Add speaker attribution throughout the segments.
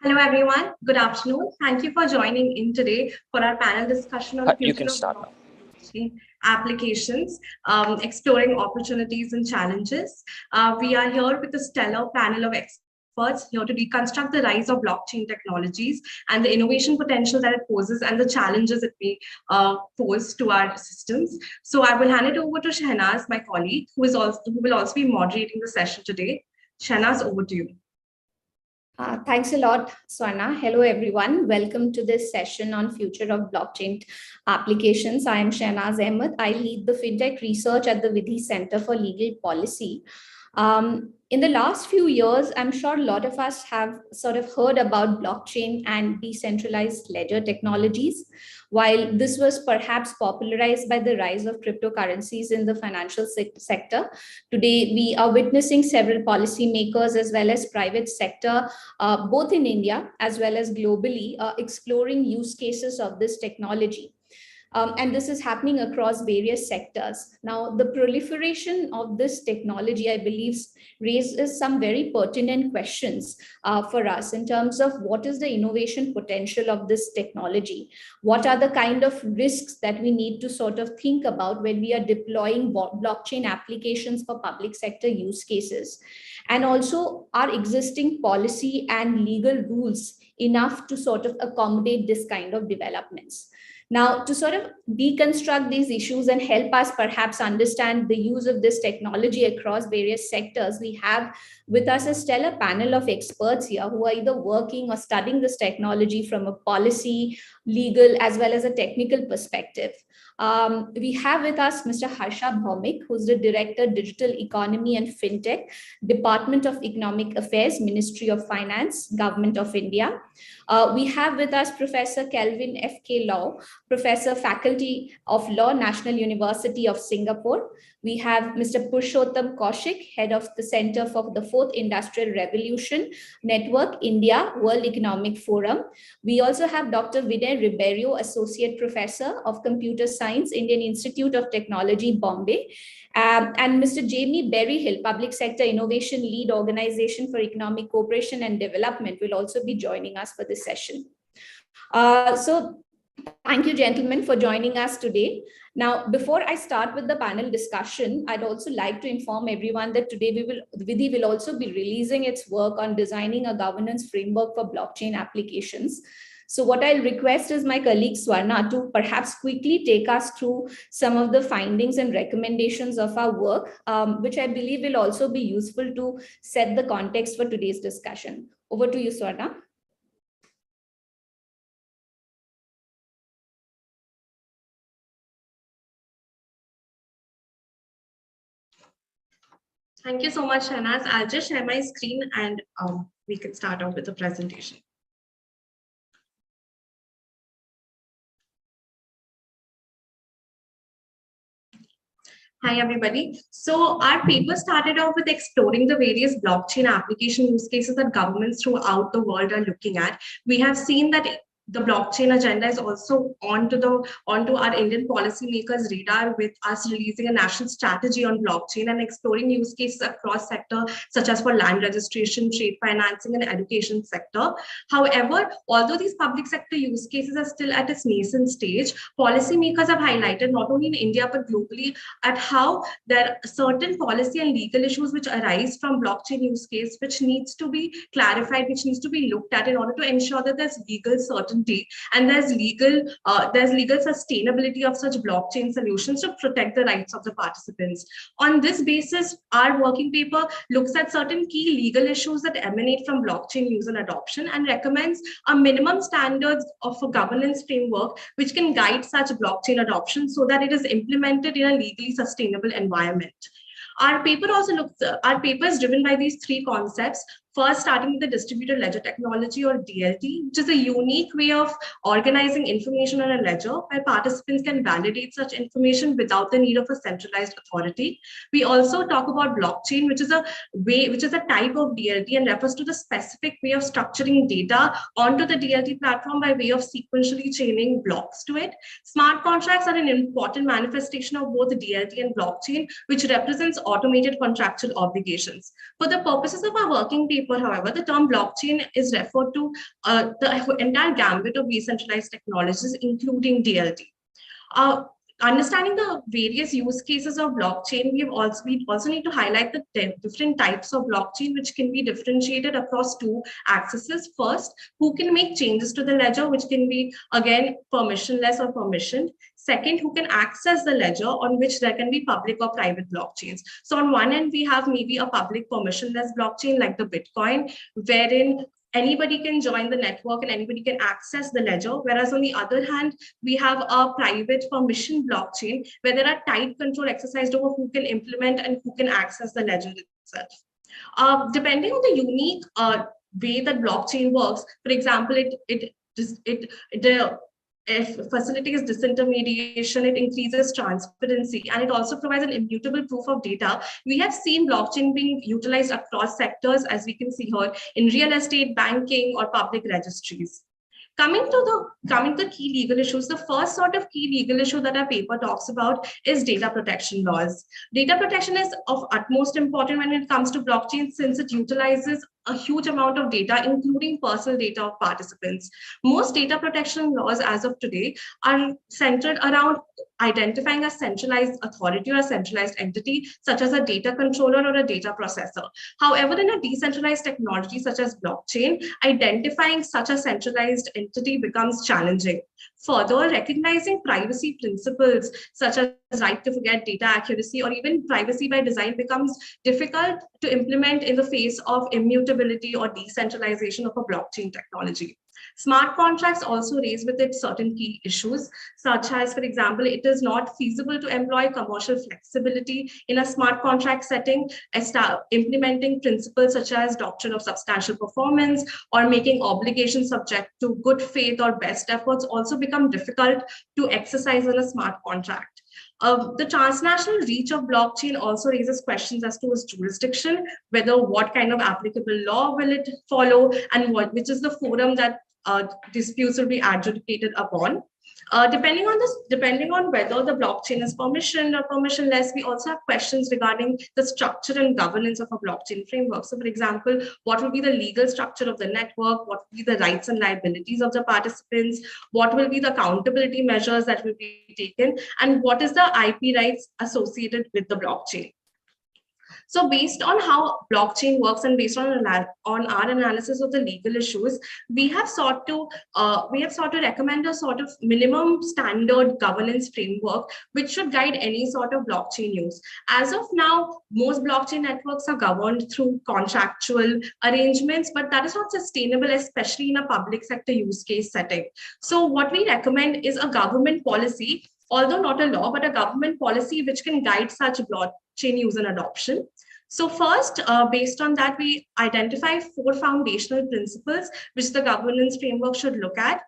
Speaker 1: Hello, everyone. Good afternoon. Thank you for joining in today for our panel discussion on
Speaker 2: You
Speaker 1: future
Speaker 2: can
Speaker 1: of
Speaker 2: start now.
Speaker 1: blockchain applications, exploring opportunities and challenges. We are here with a stellar panel of experts here to reconstruct the rise of blockchain technologies and the innovation potential that it poses and the challenges it may pose to our systems. So I will hand it over to Shehnaz, my colleague, who will also be moderating the session today. Shehnaz, over to you.
Speaker 3: Thanks a lot, Swarna. Hello, everyone. Welcome to this session on future of blockchain applications. I am Shehnaz Ahmed. I lead the FinTech research at the Vidhi Center for Legal Policy. In the last few years, I'm sure a lot of us have sort of heard about blockchain and decentralized ledger technologies. While this was perhaps popularized by the rise of cryptocurrencies in the financial sector, today we are witnessing several policymakers as well as private sector, both in India as well as globally, exploring use cases of this technology. And this is happening across various sectors. Now, the proliferation of this technology, I believe, raises some very pertinent questions for us in terms of what is the innovation potential of this technology? What are the kind of risks that we need to sort of think about when we are deploying blockchain applications for public sector use cases? And also, are existing policy and legal rules enough to sort of accommodate this kind of developments? Now, to sort of deconstruct these issues and help us perhaps understand the use of this technology across various sectors, we have with us a stellar panel of experts here who are either working or studying this technology from a policy, legal, as well as a technical perspective. We have with us Mr. Harsha Bhaumik, who's the Director, Digital Economy and FinTech, Department of Economic Affairs, Ministry of Finance, Government of India. We have with us Professor Kelvin F.K. Law, Professor, Faculty of Law, National University of Singapore. We have Mr. Purushottam Kaushik, Head of the Center for the Fourth Industrial Revolution Network, India, World Economic Forum. We also have Dr. Vinay Ribeiro, Associate Professor of Computer Science, Indian Institute of Technology, Bombay. And Mr. Jamie Berryhill, Public Sector Innovation Lead Organization for Economic Cooperation and Development, will also be joining us for this session. So thank you, gentlemen, for joining us today. Now, before I start with the panel discussion, I'd also like to inform everyone that today Vidhi will also be releasing its work on designing a governance framework for blockchain applications. So what I'll request is my colleague Swarna to perhaps quickly take us through some of the findings and recommendations of our work, which I believe will also be useful to set the context for today's discussion. Over to you, Swarna.
Speaker 1: Thank you so much, Shehnaz. I'll just share my screen and we can start off with the presentation. Hi, everybody. So our paper started off with exploring the various blockchain application use cases that governments throughout the world are looking at. We have seen that the blockchain agenda is also onto our Indian policymakers' radar, with us releasing a national strategy on blockchain and exploring use cases across sector, such as for land registration, trade financing, and education sector. However, although these public sector use cases are still at its nascent stage, policymakers have highlighted not only in India but globally at how there are certain policy and legal issues which arise from blockchain use case, which needs to be clarified, which needs to be looked at in order to ensure that there's legal certainty and there's legal sustainability of such blockchain solutions to protect the rights of the participants. On this basis, our working paper looks at certain key legal issues that emanate from blockchain use and adoption and recommends a minimum standards of a governance framework which can guide such blockchain adoption so that it is implemented in a legally sustainable environment. Our paper is driven by these three concepts. First, starting with the distributed ledger technology, or DLT, which is a unique way of organizing information on a ledger where participants can validate such information without the need of a centralized authority. We also talk about blockchain, which is a type of DLT and refers to the specific way of structuring data onto the DLT platform by way of sequentially chaining blocks to it. Smart contracts are an important manifestation of both DLT and blockchain, which represents automated contractual obligations. For the purposes of our working paper, paper, however, the term blockchain is referred to the entire gambit of decentralized technologies, including DLT. Uh, Understanding the various use cases of blockchain, we also need to highlight the different types of blockchain, which can be differentiated across two axes. First, who can make changes to the ledger, which can be again permissionless or permissioned. Second, who can access the ledger, on which there can be public or private blockchains. So on one end, we have maybe a public permissionless blockchain like the Bitcoin, wherein anybody can join the network and anybody can access the ledger. Whereas on the other hand, we have a private permission blockchain where there are tight control exercised over who can implement and who can access the ledger itself. Depending on the unique way that blockchain works, for example, if facilitates disintermediation, it increases transparency, and it also provides an immutable proof of data. We have seen blockchain being utilized across sectors, as we can see here, in real estate, banking, or public registries. Coming to the key legal issues, the first sort of key legal issue that our paper talks about is data protection laws. Data protection is of utmost importance when it comes to blockchain, since it utilizes a huge amount of data, including personal data of participants. Most data protection laws as of today are centered around identifying a centralized authority or a centralized entity, such as a data controller or a data processor. However, in a decentralized technology such as blockchain, identifying such a centralized entity becomes challenging. Further, recognizing privacy principles such as right to forget, data accuracy, or even privacy by design becomes difficult to implement in the face of immutability or decentralization of a blockchain technology. Smart contracts also raise with it certain key issues, such as, for example, it is not feasible to employ commercial flexibility in a smart contract setting, implementing principles such as doctrine of substantial performance or making obligations subject to good faith or best efforts also become difficult to exercise in a smart contract. The transnational reach of blockchain also raises questions as to its jurisdiction, whether what kind of applicable law will it follow, and which is the forum that disputes will be adjudicated upon. Depending on whether the blockchain is permissioned or permissionless, we also have questions regarding the structure and governance of a blockchain framework. So, for example, what will be the legal structure of the network? What will be the rights and liabilities of the participants? What will be the accountability measures that will be taken? And what is the IP rights associated with the blockchain? So based on how blockchain works and based on our analysis of the legal issues, we have sought to recommend a sort of minimum standard governance framework which should guide any sort of blockchain use. As of now, most blockchain networks are governed through contractual arrangements, but that is not sustainable, especially in a public sector use case setting. So what we recommend is a government policy, although not a law, but a government policy which can guide such blockchain use and adoption. So first, based on that, we identify 4 foundational principles which the governance framework should look at,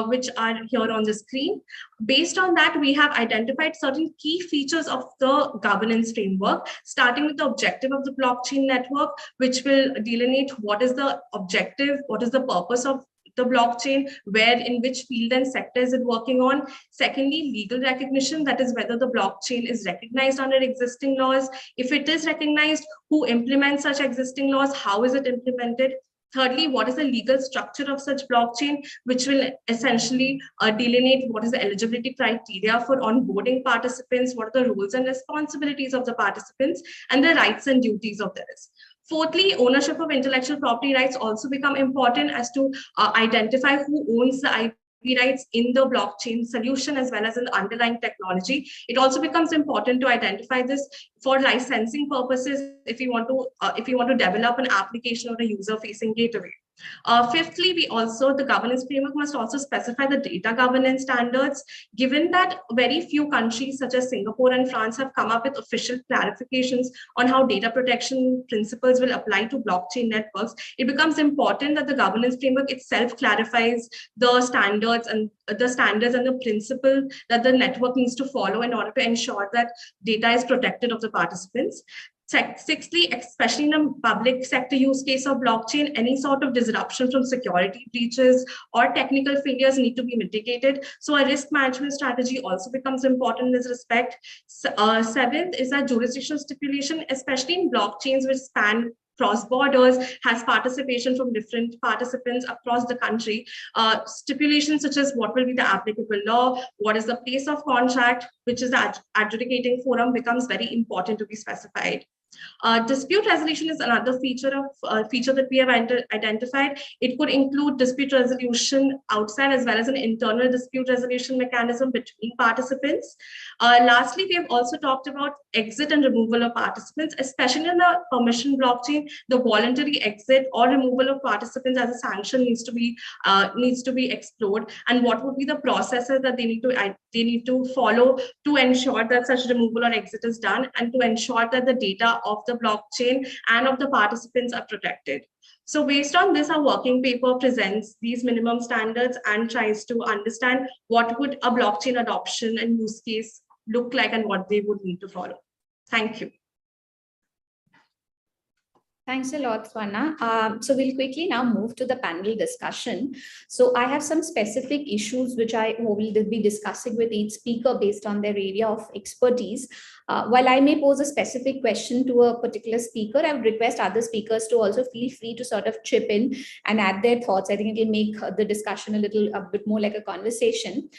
Speaker 1: which are here on the screen. Based on that, we have identified certain key features of the governance framework, starting with the objective of the blockchain network, which will delineate what is the objective, what is the purpose of the blockchain, where in which field and sector is it working on. Secondly, legal recognition, that is whether the blockchain is recognized under existing laws. If it is recognized, who implements such existing laws, how is it implemented? Thirdly, what is the legal structure of such blockchain, which will essentially delineate what is the eligibility criteria for onboarding participants, what are the roles and responsibilities of the participants, and the rights and duties of theirs. Fourthly, ownership of intellectual property rights also become important as to identify who owns the IP rights in the blockchain solution as well as in the underlying technology. It also becomes important to identify this for licensing purposes if you want to develop an application or a user-facing gateway. Fifthly, the governance framework must also specify the data governance standards. Given that very few countries such as Singapore and France have come up with official clarifications on how data protection principles will apply to blockchain networks, it becomes important that the governance framework itself clarifies the standards and the principle that the network needs to follow in order to ensure that data is protected of the participants. Sixthly, especially in a public sector use case of blockchain, any sort of disruption from security breaches or technical failures need to be mitigated. So a risk management strategy also becomes important in this respect. Seventh is that jurisdictional stipulation, especially in blockchains which span cross borders, has participation from different participants across the country. Stipulations such as what will be the applicable law, what is the place of contract, which is the adjudicating forum, becomes very important to be specified. Dispute resolution is another feature that we have identified. It could include dispute resolution outside as well as an internal dispute resolution mechanism between participants. Lastly, we have also talked about exit and removal of participants, especially in the permission blockchain. The voluntary exit or removal of participants as a sanction needs to be explored, and what would be the processes that they need to follow to ensure that such removal or exit is done, and to ensure that the data of the blockchain and of the participants are protected. So based on this, our working paper presents these minimum standards and tries to understand what would a blockchain adoption and use case look like and what they would need to follow. Thank you.
Speaker 3: Thanks a lot, Swarna. So we'll quickly now move to the panel discussion. So I have some specific issues which I will be discussing with each speaker based on their area of expertise. While I may pose a specific question to a particular speaker, I would request other speakers to also feel free to sort of chip in and add their thoughts. I think it will make the discussion a bit more like a conversation.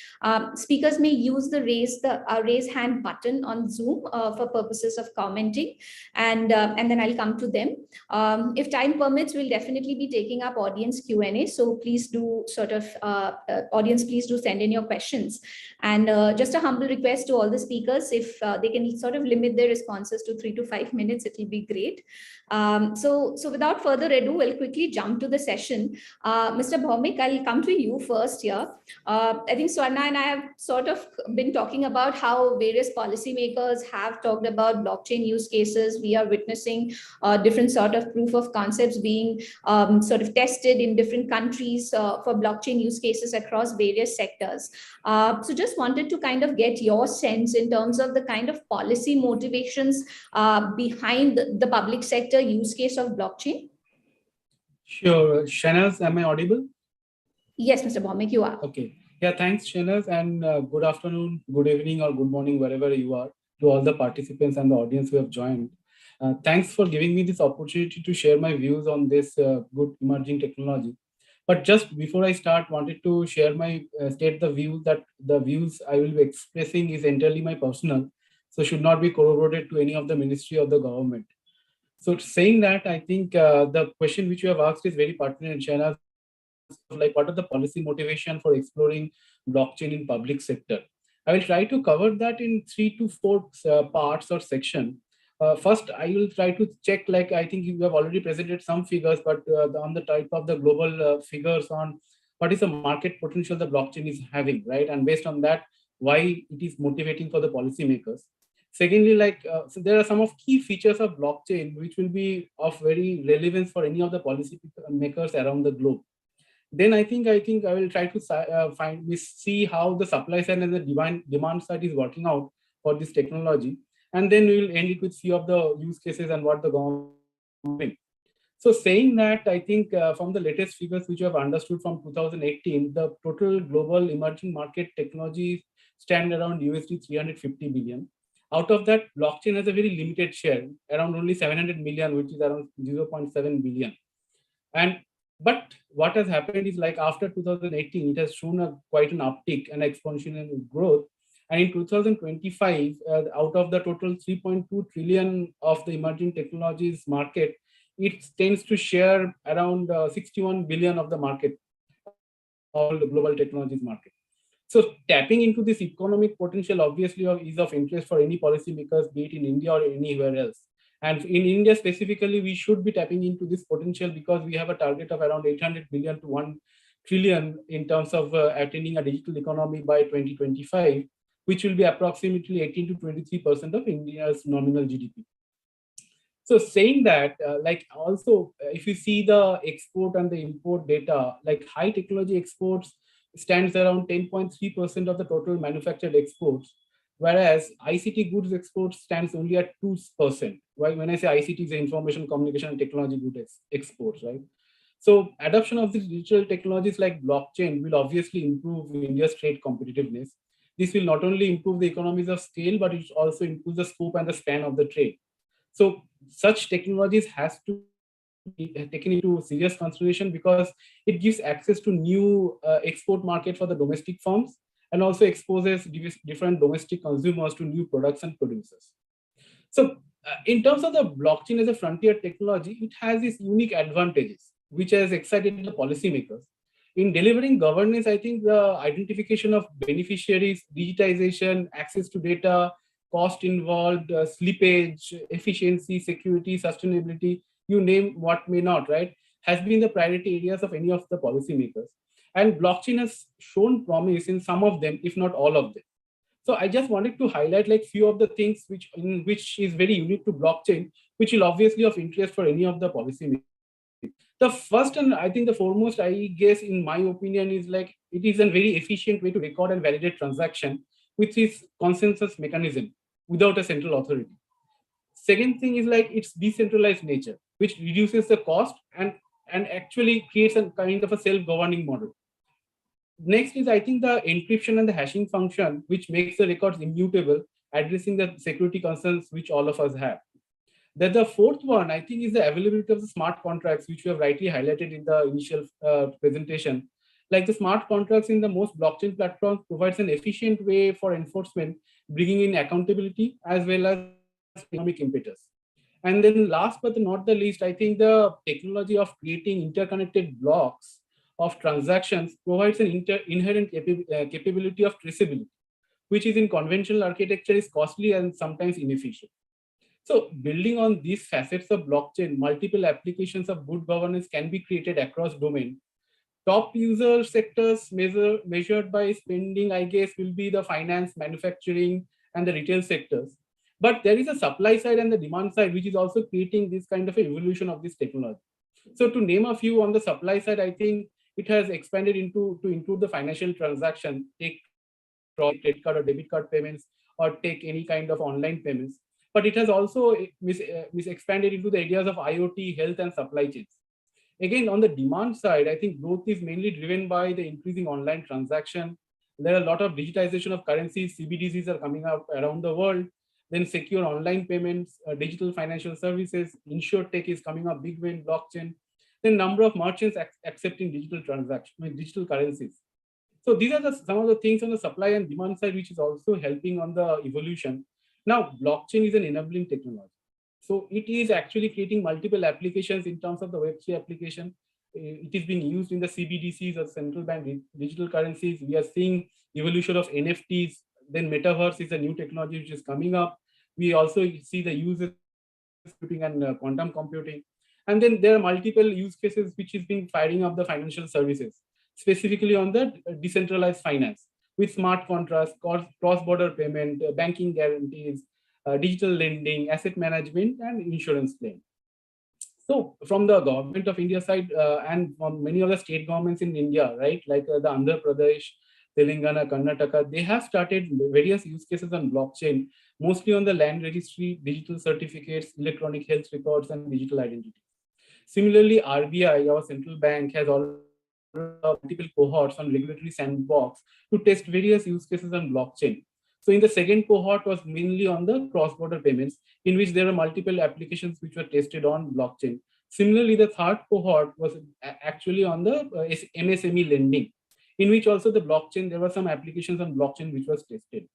Speaker 3: Speakers may use the raise hand button on Zoom for purposes of commenting, and then I'll come to them. If time permits, we'll definitely be taking up audience Q&A. So please do audience, please do send in your questions. And just a humble request to all the speakers, if they can sort of limit their responses to 3 to 5 minutes, it will be great. So without further ado, we'll quickly jump to the session. Mr. Bhaumik, I'll come to you first here. I think Swarna and I have sort of been talking about how various policymakers have talked about blockchain use cases. We are witnessing different sort of proof of concepts being sort of tested in different countries for blockchain use cases across various sectors. So just wanted to kind of get your sense in terms of the kind of policy motivations behind the public sector use case of blockchain.
Speaker 2: Sure. Shanaz, am I audible?
Speaker 3: Yes, Mr. Bhaumik, you are.
Speaker 2: Okay. Yeah, thanks, Shanaz, and good afternoon, good evening, or good morning, wherever you are, to all the participants and the audience who have joined. Thanks for giving me this opportunity to share my views on this good emerging technology. But just before I start, wanted to share state the view that the views I will be expressing is entirely my personal, so should not be corroborated to any of the ministry or the government. So saying that, I think the question which you have asked is very pertinent, Shanaz, like what are the policy motivation for exploring blockchain in public sector? I will try to cover that in 3 to 4 parts or section. First, I will try to check, like I think you have already presented some figures, but on the type of the global figures on what is the market potential the blockchain is having, right? And based on that, why it is motivating for the policymakers. Secondly, so there are some of key features of blockchain which will be of very relevance for any of the policy makers around the globe. Then I think I will try to see how the supply side and the demand side is working out for this technology. And then we will end it with few of the use cases and what the government is doing. So saying that, I think from the latest figures which you have understood from 2018, the total global emerging market technology stand around USD 350 billion. Out of that, blockchain has a very limited share, around only 700 million, which is around 0.7 billion. But what has happened is, like after 2018, it has shown quite an uptick and exponential growth. And in 2025, out of the total 3.2 trillion of the emerging technologies market, it tends to share around 61 billion of the market, all the global technologies market. So tapping into this economic potential obviously is of interest for any policymakers, be it in India or anywhere else. And in India specifically, we should be tapping into this potential because we have a target of around 800 billion to 1 trillion in terms of attaining a digital economy by 2025, which will be approximately 18 to 23% of India's nominal GDP. So saying that, if you see the export and the import data, like high technology exports stands around 10.3% of the total manufactured exports, whereas ICT goods exports stands only at 2%. Right? When I say ICT, is information, communication, and technology goods exports, right? So adoption of these digital technologies like blockchain will obviously improve India's trade competitiveness. This will not only improve the economies of scale, but it also improves the scope and the span of the trade. So such technologies has to taken into serious consideration because it gives access to new export market for the domestic firms and also exposes different domestic consumers to new products and producers. So in terms of the blockchain as a frontier technology, it has these unique advantages, which has excited the policymakers. In delivering governance, I think the identification of beneficiaries, digitization, access to data, cost involved, slippage, efficiency, security, sustainability, you name what may not, right, has been the priority areas of any of the policymakers. And blockchain has shown promise in some of them, if not all of them. So I just wanted to highlight like few of the things which is very unique to blockchain, which will obviously of interest for any of the policymakers. The first and I think the foremost, I guess, in my opinion, is like it is a very efficient way to record and validate transaction with its consensus mechanism without a central authority. Second thing is like its decentralized nature, which reduces the cost and actually creates a kind of a self-governing model. Next is, I think, the encryption and the hashing function, which makes the records immutable, addressing the security concerns which all of us have. Then the fourth one, I think, is the availability of the smart contracts, which we have rightly highlighted in the initial presentation. Like the smart contracts in the most blockchain platforms provides an efficient way for enforcement, bringing in accountability as well as economic impetus. And then last but not the least, I think the technology of creating interconnected blocks of transactions provides an inherent capability of traceability, which is in conventional architecture is costly and sometimes inefficient. So building on these facets of blockchain, multiple applications of good governance can be created across domain. Top user sectors measured by spending, I guess, will be the finance, manufacturing, and the retail sectors. But there is a supply side and the demand side, which is also creating this kind of evolution of this technology. So to name a few on the supply side, I think it has expanded into to include the financial transaction, take credit card or debit card payments, or take any kind of online payments. But it has also expanded into the areas of IoT, health, and supply chains. Again, on the demand side, I think growth is mainly driven by the increasing online transaction. There are a lot of digitization of currencies, CBDCs are coming up around the world. Then secure online payments, digital financial services, InsurTech is coming up big way in blockchain. Then number of merchants accepting digital transactions, digital currencies. So these are some of the things on the supply and demand side, which is also helping on the evolution. Now, blockchain is an enabling technology. So it is actually creating multiple applications in terms of the Web3 application. It is being used in the CBDCs or central bank digital currencies. We are seeing evolution of NFTs. Then metaverse is a new technology which is coming up. We also see the uses computing and quantum computing. And then there are multiple use cases which is being firing up the financial services, specifically on the decentralized finance with smart contracts, cross-border payment, banking guarantees, digital lending, asset management, and insurance claim. So from the government of India side and from many of the state governments in India, right, like the Andhra Pradesh, Telangana, Karnataka, they have started various use cases on blockchain, mostly on the land registry, digital certificates, electronic health records, and digital identity. Similarly, RBI, our central bank, has already multiple cohorts on regulatory sandbox to test various use cases on blockchain. So in the second cohort was mainly on the cross-border payments, in which there are multiple applications which were tested on blockchain. Similarly, the third cohort was actually on the MSME lending, in which also the blockchain, there were some applications on blockchain which was tested.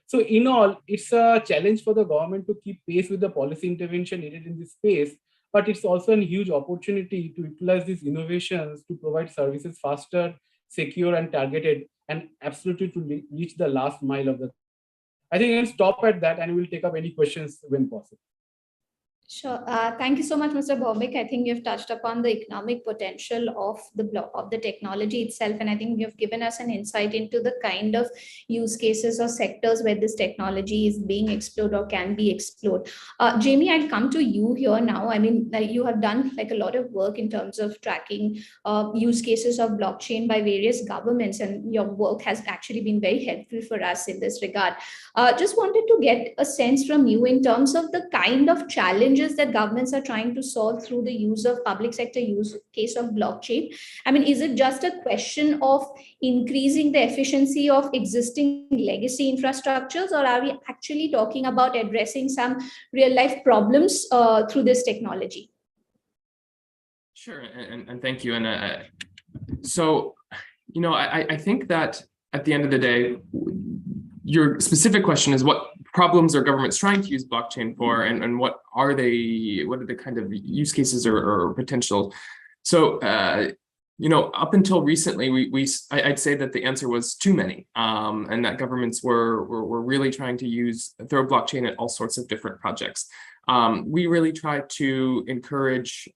Speaker 2: So in all, it's a challenge for the government to keep pace with the policy intervention needed in this space, but it's also a huge opportunity to utilize these innovations to provide services faster, secure, and targeted, and absolutely to reach the last mile of the. I think I'll stop at that and we'll take up any questions when possible.
Speaker 3: Sure. Thank you so much, Mr. Bobik. I think you've touched upon the economic potential of the technology itself, and I think you've given us an insight into the kind of use cases or sectors where this technology is being explored or can be explored. Jamie, I'd come to you here now. I mean, you have done like a lot of work in terms of tracking use cases of blockchain by various governments, and your work has actually been very helpful for us in this regard. Just wanted to get a sense from you in terms of the kind of challenges that governments are trying to solve through the use of public sector use case of blockchain. I mean, is it just a question of increasing the efficiency of existing legacy infrastructures, or are we actually talking about addressing some real life problems through this technology?
Speaker 4: Sure, and thank you. And so, I think that at the end of the day, your specific question is what problems are governments trying to use blockchain for, and what are the kind of use cases or potential. So, up until recently, I'd say that the answer was too many, and that governments were really trying to throw blockchain at all sorts of different projects. We really try to encourage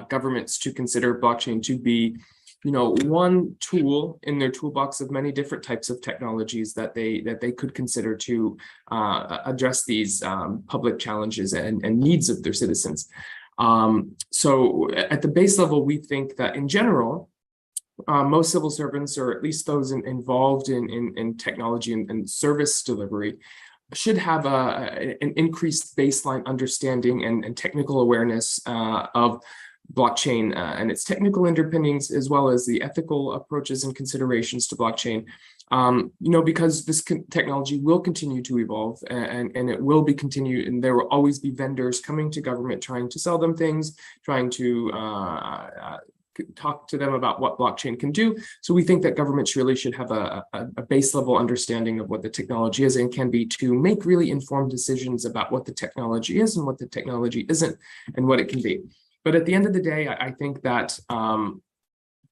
Speaker 4: governments to consider blockchain to be, one tool in their toolbox of many different types of technologies that they could consider to address these public challenges and needs of their citizens. So at the base level, we think that in general, most civil servants, or at least those involved in technology and service delivery, should have an increased baseline understanding and technical awareness of blockchain and its technical underpinnings, as well as the ethical approaches and considerations to blockchain. Because this technology will continue to evolve, and it will be continued, and there will always be vendors coming to government trying to sell them things, trying to talk to them about what blockchain can do. So we think that governments really should have a base level understanding of what the technology is and can be, to make really informed decisions about what the technology is and what the technology isn't and what it can be. But at the end of the day, I think that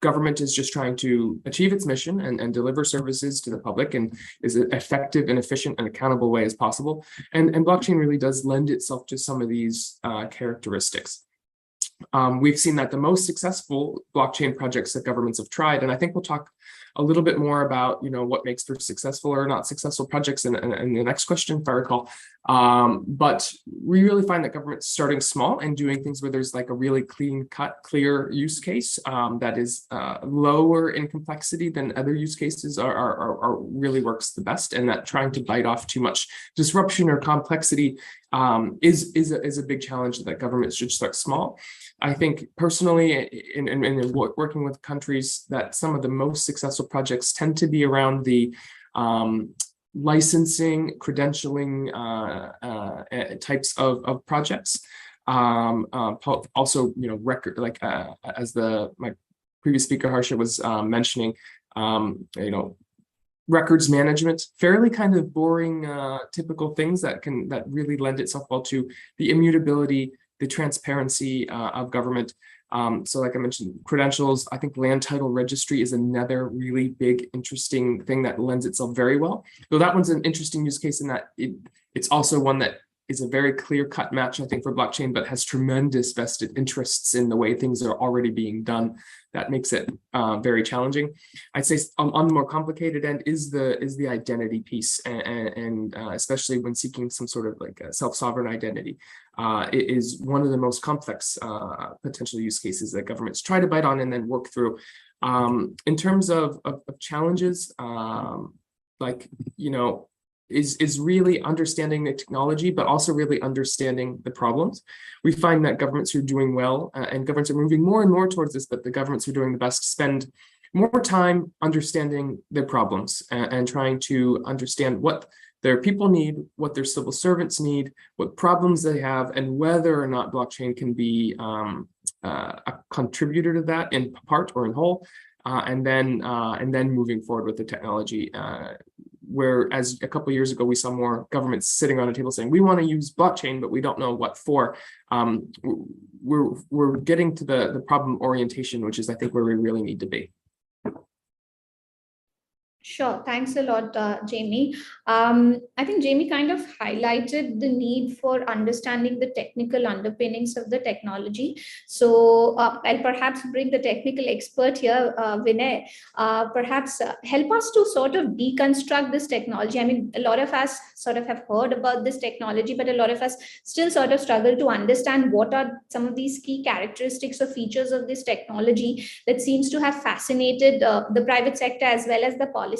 Speaker 4: government is just trying to achieve its mission and deliver services to the public in as effective and efficient and accountable way as possible. And blockchain really does lend itself to some of these characteristics. We've seen that the most successful blockchain projects that governments have tried, and I think we'll talk a little bit more about what makes for successful or not successful projects in the next question, if I recall. But we really find that government's starting small and doing things where there's like a really clear use case that is lower in complexity than other use cases are really works the best, and that trying to bite off too much disruption or complexity is a big challenge that governments should start small. I think personally, in working with countries, that some of the most successful projects tend to be around the licensing, credentialing types of projects. Also, record, like as my previous speaker Harsha was mentioning, records management, fairly kind of boring, typical things that really lend itself well to the immutability, the transparency of government. So like I mentioned, credentials, I think land title registry is another really big, interesting thing that lends itself very well. Though that one's an interesting use case in that it's also one that is a very clear-cut match, I think, for blockchain, but has tremendous vested interests in the way things are already being done. That makes it very challenging. I'd say on the more complicated end is the identity piece, and especially when seeking some sort of like a self-sovereign identity. It is one of the most complex potential use cases that governments try to bite on and then work through. In terms of challenges, is really understanding the technology, but also really understanding the problems. We find that governments who are doing well, and governments are moving more and more towards this, but the governments who are doing the best spend more time understanding their problems and trying to understand what their people need, what their civil servants need, what problems they have, and whether or not blockchain can be a contributor to that in part or in whole, and then moving forward with the technology. Whereas a couple of years ago, we saw more governments sitting around a table saying, we want to use blockchain, but we don't know what for. We're getting to the problem orientation, which is, I think, where we really need to be.
Speaker 3: Sure. Thanks a lot, Jamie. I think Jamie kind of highlighted the need for understanding the technical underpinnings of the technology. So I'll perhaps bring the technical expert here, Vinay, perhaps help us to sort of deconstruct this technology. I mean, a lot of us sort of have heard about this technology, but a lot of us still sort of struggle to understand what are some of these key characteristics or features of this technology that seems to have fascinated the private sector as well as the policy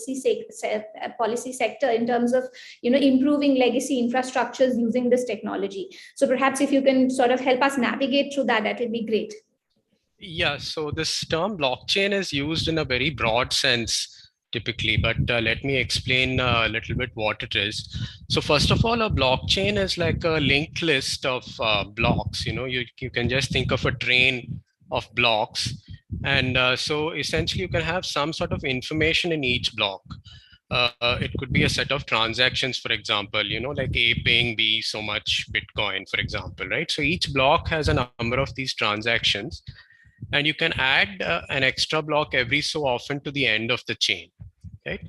Speaker 3: sector in terms of improving legacy infrastructures using this technology. So perhaps if you can sort of help us navigate through that, that would be great.
Speaker 5: Yeah, so this term blockchain is used in a very broad sense typically, but let me explain a little bit what it is. So first of all, a blockchain is like a linked list of blocks. You can just think of a train of blocks. And so essentially you can have some sort of information in each block. It could be a set of transactions, for example, like A paying B so much Bitcoin, for example, right? So each block has a number of these transactions, and you can add an extra block every so often to the end of the chain, right?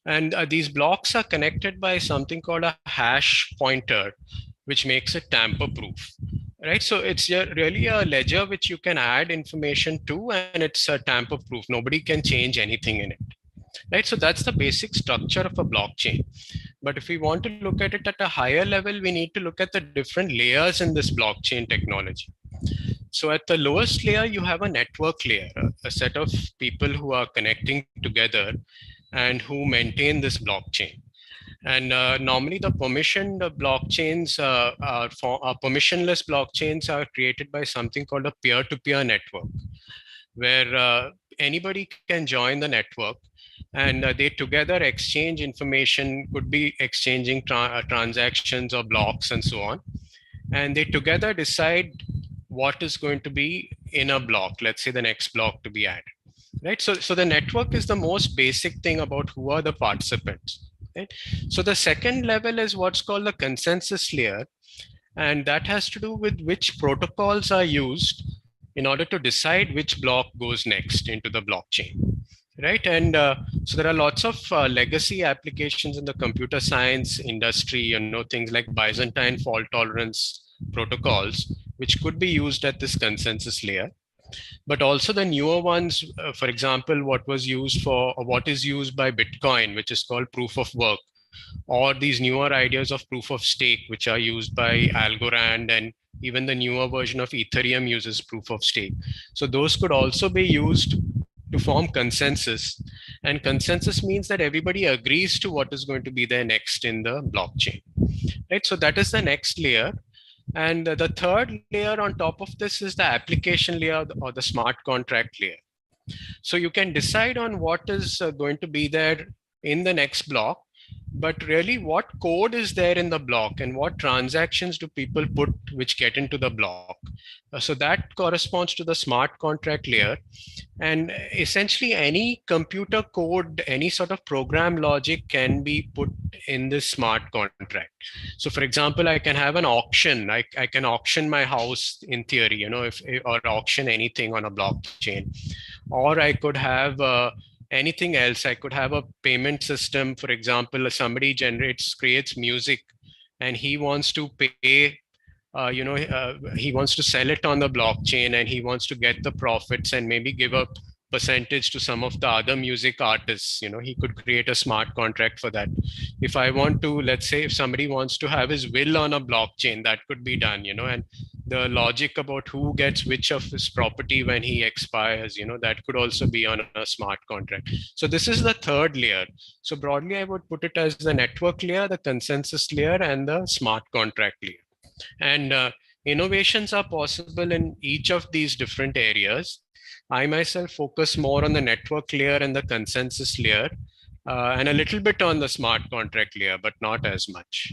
Speaker 5: And these blocks are connected by something called a hash pointer, which makes it tamper proof, right? So it's really a ledger which you can add information to, and it's tamper proof. Nobody can change anything in it, right? So that's the basic structure of a blockchain. But if we want to look at it at a higher level, we need to look at the different layers in this blockchain technology. So at the lowest layer, you have a network layer, a set of people who are connecting together and who maintain this blockchain. And normally the permissioned blockchains permissionless blockchains are created by something called a peer-to-peer network, where anybody can join the network, and they together exchange information, could be exchanging transactions or blocks and so on. And they together decide what is going to be in a block, let's say the next block to be added, right? So the network is the most basic thing about who are the participants, right? So the second level is what's called the consensus layer, and that has to do with which protocols are used in order to decide which block goes next into the blockchain, right? And so there are lots of legacy applications in the computer science industry, things like Byzantine fault tolerance protocols, which could be used at this consensus layer. But also the newer ones, for example, what is used by Bitcoin, which is called proof of work, or these newer ideas of proof of stake, which are used by Algorand, and even the newer version of Ethereum uses proof of stake. So those could also be used to form consensus. And consensus means that everybody agrees to what is going to be there next in the blockchain, right? So that is the next layer. And the third layer on top of this is the application layer or the smart contract layer. So you can decide on what is going to be there in the next block, but really what code is there in the block and what transactions do people put which get into the block. So that corresponds to the smart contract layer. And essentially any computer code, any sort of program logic can be put in this smart contract. So for example, I can have an auction. I can auction my house in theory, or auction anything on a blockchain. Or I could have anything else. I could have a payment system. For example, somebody creates music and he wants to pay, he wants to sell it on the blockchain and he wants to get the profits and maybe give a percentage to some of the other music artists. He could create a smart contract for that. If I want to, let's say if somebody wants to have his will on a blockchain, that could be done, and the logic about who gets which of his property when he expires, that could also be on a smart contract. So this is the third layer. So broadly, I would put it as the network layer, the consensus layer, and the smart contract layer. And innovations are possible in each of these different areas. I myself focus more on the network layer and the consensus layer, and a little bit on the smart contract layer, but not as much.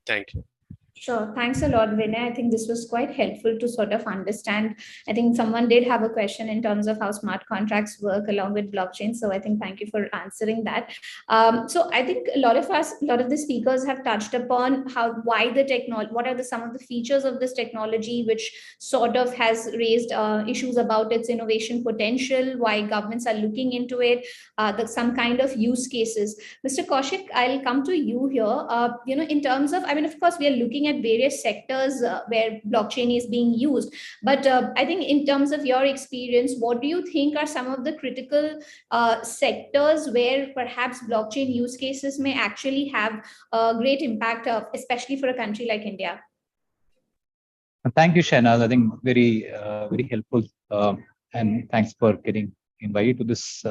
Speaker 5: Thank you.
Speaker 3: Sure. Thanks a lot, Vinay. I think this was quite helpful to sort of understand. I think someone did have a question in terms of how smart contracts work along with blockchain. So I think thank you for answering that. So I think a lot of the speakers have touched upon why the technology, what are some of the features of this technology, which sort of has raised issues about its innovation potential, why governments are looking into it, some kind of use cases. Mr. Kaushik, I'll come to you here. In terms of, of course, we are looking at various sectors where blockchain is being used. But I think in terms of your experience, what do you think are some of the critical sectors where perhaps blockchain use cases may actually have a great impact, especially for a country like India?
Speaker 6: Thank you, Shahnaz. I think very helpful. And thanks for getting invited to this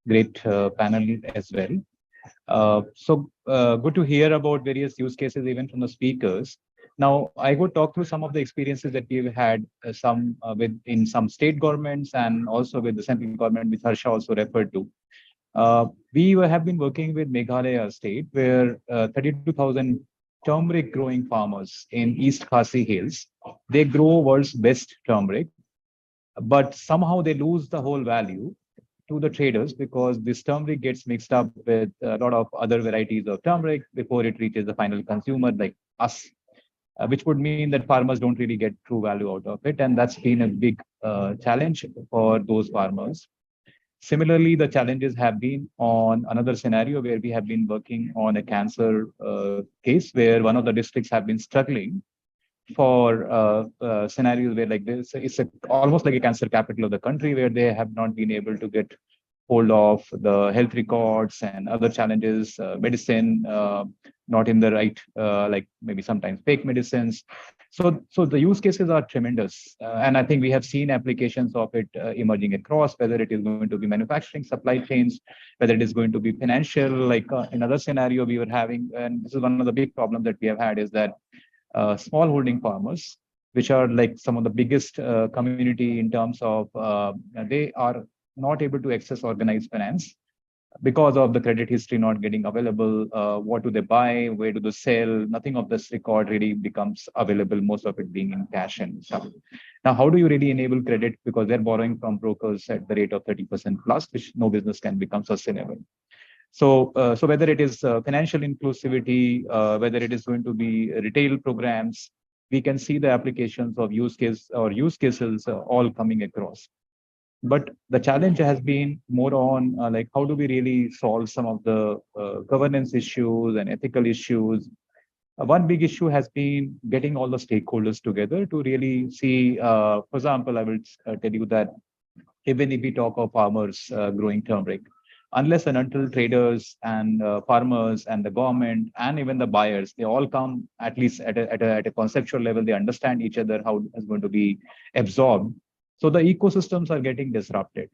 Speaker 6: great panel as well. So good to hear about various use cases even from the speakers. Now, I would talk through some of the experiences that we've had, some in some state governments and also with the central government, which Harsha also referred to. We have been working with Meghalaya state, where 32,000 turmeric growing farmers in East Khasi Hills. They grow world's best turmeric, but somehow they lose the whole value to the traders because this turmeric gets mixed up with a lot of other varieties of turmeric before it reaches the final consumer like us, which would mean that farmers don't really get true value out of it. And that's been a big challenge for those farmers. Similarly, the challenges have been on another scenario where we have been working on a cancer case where one of the districts have been struggling for scenarios where like this, almost like a cancer capital of the country where they have not been able to get hold of the health records and other challenges, medicine not in the right, like maybe sometimes fake medicines. So the use cases are tremendous, and I think we have seen applications of it emerging across, whether it is going to be manufacturing, supply chains, whether it is going to be financial. Like another scenario we were having, and this is one of the big problems that we have had, is that small holding farmers, which are like some of the biggest community in terms of they are not able to access organized finance because of the credit history not getting available. What do they buy? Where do they sell? Nothing of this record really becomes available, most of it being in cash and stuff. Now, how do you really enable credit? Because they're borrowing from brokers at the rate of 30% plus, which no business can become sustainable. So whether it is financial inclusivity, whether it is going to be retail programs, we can see the applications of use cases all coming across. But the challenge has been more on like how do we really solve some of the governance issues and ethical issues. One big issue has been getting all the stakeholders together to really see, for example, I will tell you that even if we talk of farmers growing turmeric, unless and until traders and farmers and the government and even the buyers, they all come at least at a conceptual level, they understand each other, how it's going to be absorbed. So the ecosystems are getting disrupted.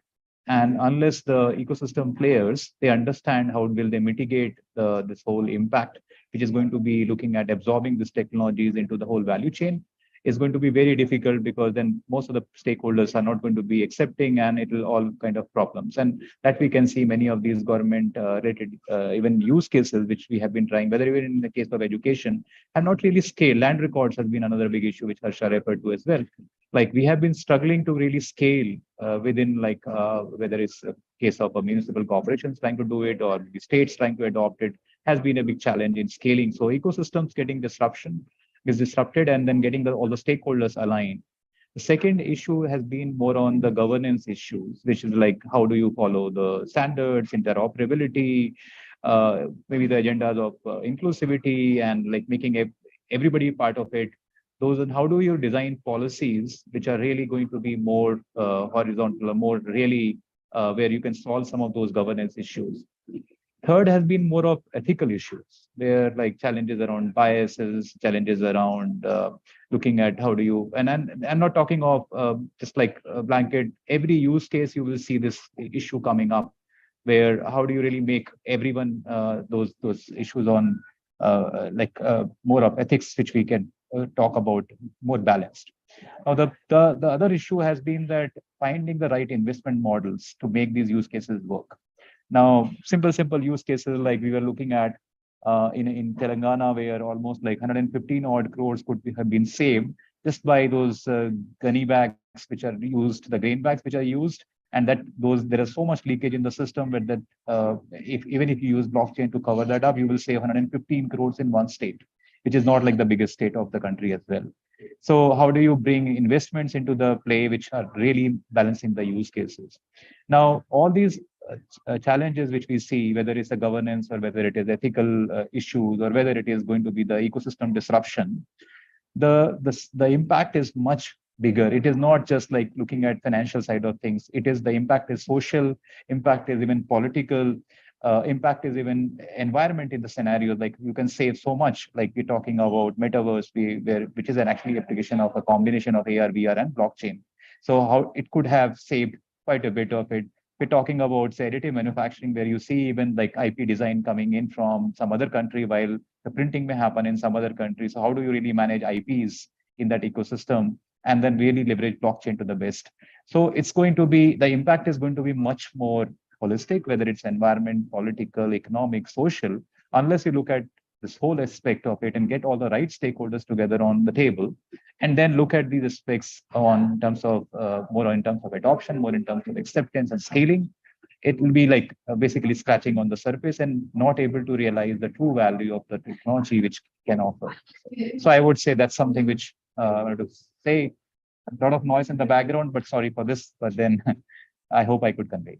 Speaker 6: And unless the ecosystem players, they understand how will they mitigate this whole impact, which is going to be looking at absorbing these technologies into the whole value chain, is going to be very difficult, because then most of the stakeholders are not going to be accepting, and it will all kind of problems. And that we can see many of these government related even use cases, which we have been trying, whether even in the case of education, have not really scaled. Land records has been another big issue, which Harsha referred to as well. Like we have been struggling to really scale within like whether it's a case of a municipal corporations trying to do it or the states trying to adopt it, has been a big challenge in scaling. So ecosystems getting disrupted and then getting all the stakeholders aligned. The second issue has been more on the governance issues, which is like how do you follow the standards, interoperability, maybe the agendas of inclusivity and like making everybody part of it. Those, and how do you design policies which are really going to be more horizontal or more really where you can solve some of those governance issues. Third has been more of ethical issues, where like challenges around biases, challenges around looking at how do you, and I'm not talking of just like a blanket, every use case you will see this issue coming up, where how do you really make everyone those issues on more of ethics, which we can talk about more balanced. Now, the other issue has been that finding the right investment models to make these use cases work. Now, simple use cases like we were looking at in Telangana, where almost like 115 odd crores have been saved just by those gunny bags which are used, the grain bags which are used, and that there is so much leakage in the system that even if you use blockchain to cover that up, you will save 115 crores in one state, which is not like the biggest state of the country as well. So how do you bring investments into the play, which are really balancing the use cases? Now, all these challenges which we see, whether it's a governance or whether it is ethical issues or whether it is going to be the ecosystem disruption, the impact is much bigger. It is not just like looking at financial side of things. It is the impact is social, impact is even political, impact is even environment in the scenario. Like you can save so much, like we're talking about metaverse, which is an actually application of a combination of AR, VR and blockchain. So how it could have saved quite a bit of it. We're talking about, say, additive manufacturing, where you see even like IP design coming in from some other country while the printing may happen in some other country. So how do you really manage IPs in that ecosystem and then really leverage blockchain to the best? So it's going to be, the impact is going to be much more holistic, whether it's environment, political, economic, social, unless you look at this whole aspect of it and get all the right stakeholders together on the table, and then look at these aspects on terms of more in terms of adoption, more in terms of acceptance and scaling, it will be like basically scratching on the surface and not able to realize the true value of the technology which can offer. So I would say that's something which I want to say. A lot of noise in the background, but sorry for this, but then I hope I could convey.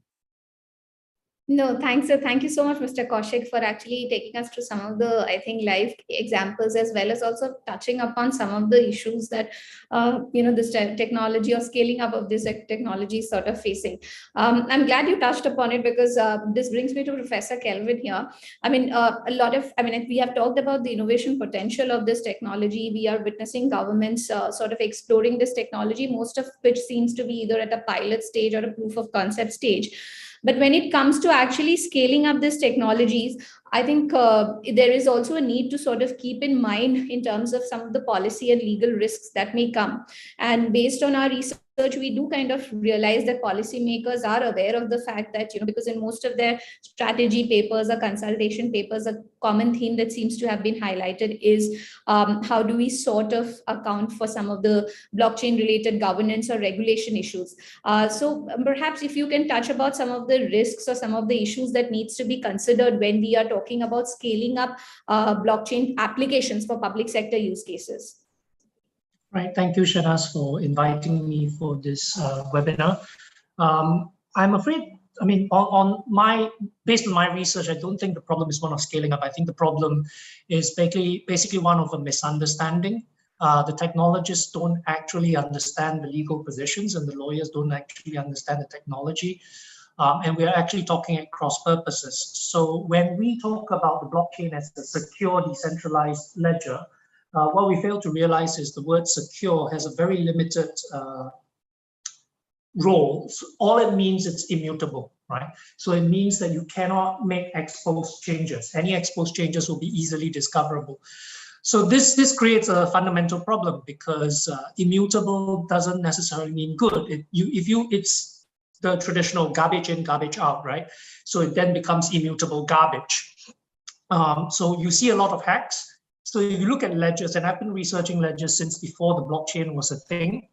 Speaker 3: No, thanks. Thank you so much, Mr. Kaushik, for actually taking us through some of the, I think, live examples, as well as also touching upon some of the issues that, this technology or scaling up of this technology is sort of facing. I'm glad you touched upon it, because this brings me to Professor Kelvin here. We have talked about the innovation potential of this technology. We are witnessing governments sort of exploring this technology, most of which seems to be either at a pilot stage or a proof of concept stage. But when it comes to actually scaling up these technologies, I think there is also a need to sort of keep in mind in terms of some of the policy and legal risks that may come. And based on our research, we do kind of realize that policymakers are aware of the fact that, because in most of their strategy papers or consultation papers, a common theme that seems to have been highlighted is how do we sort of account for some of the blockchain related governance or regulation issues. So perhaps if you can touch about some of the risks or some of the issues that needs to be considered when we are talking about scaling up blockchain applications for public sector use cases.
Speaker 7: Right. Thank you, Shahnaz, for inviting me for this webinar. I'm afraid, based on my research, I don't think the problem is one of scaling up. I think the problem is basically one of a misunderstanding. The technologists don't actually understand the legal positions, and the lawyers don't actually understand the technology. And we're actually talking at cross purposes. So when we talk about the blockchain as a secure, decentralized ledger, what we fail to realize is the word secure has a very limited role. So all it means it's immutable, right? So it means that you cannot make exposed changes. Any exposed changes will be easily discoverable. So this creates a fundamental problem, because immutable doesn't necessarily mean good. It's the traditional garbage in, garbage out, right? So it then becomes immutable garbage. So you see a lot of hacks. So if you look at ledgers, and I've been researching ledgers since before the blockchain was a thing.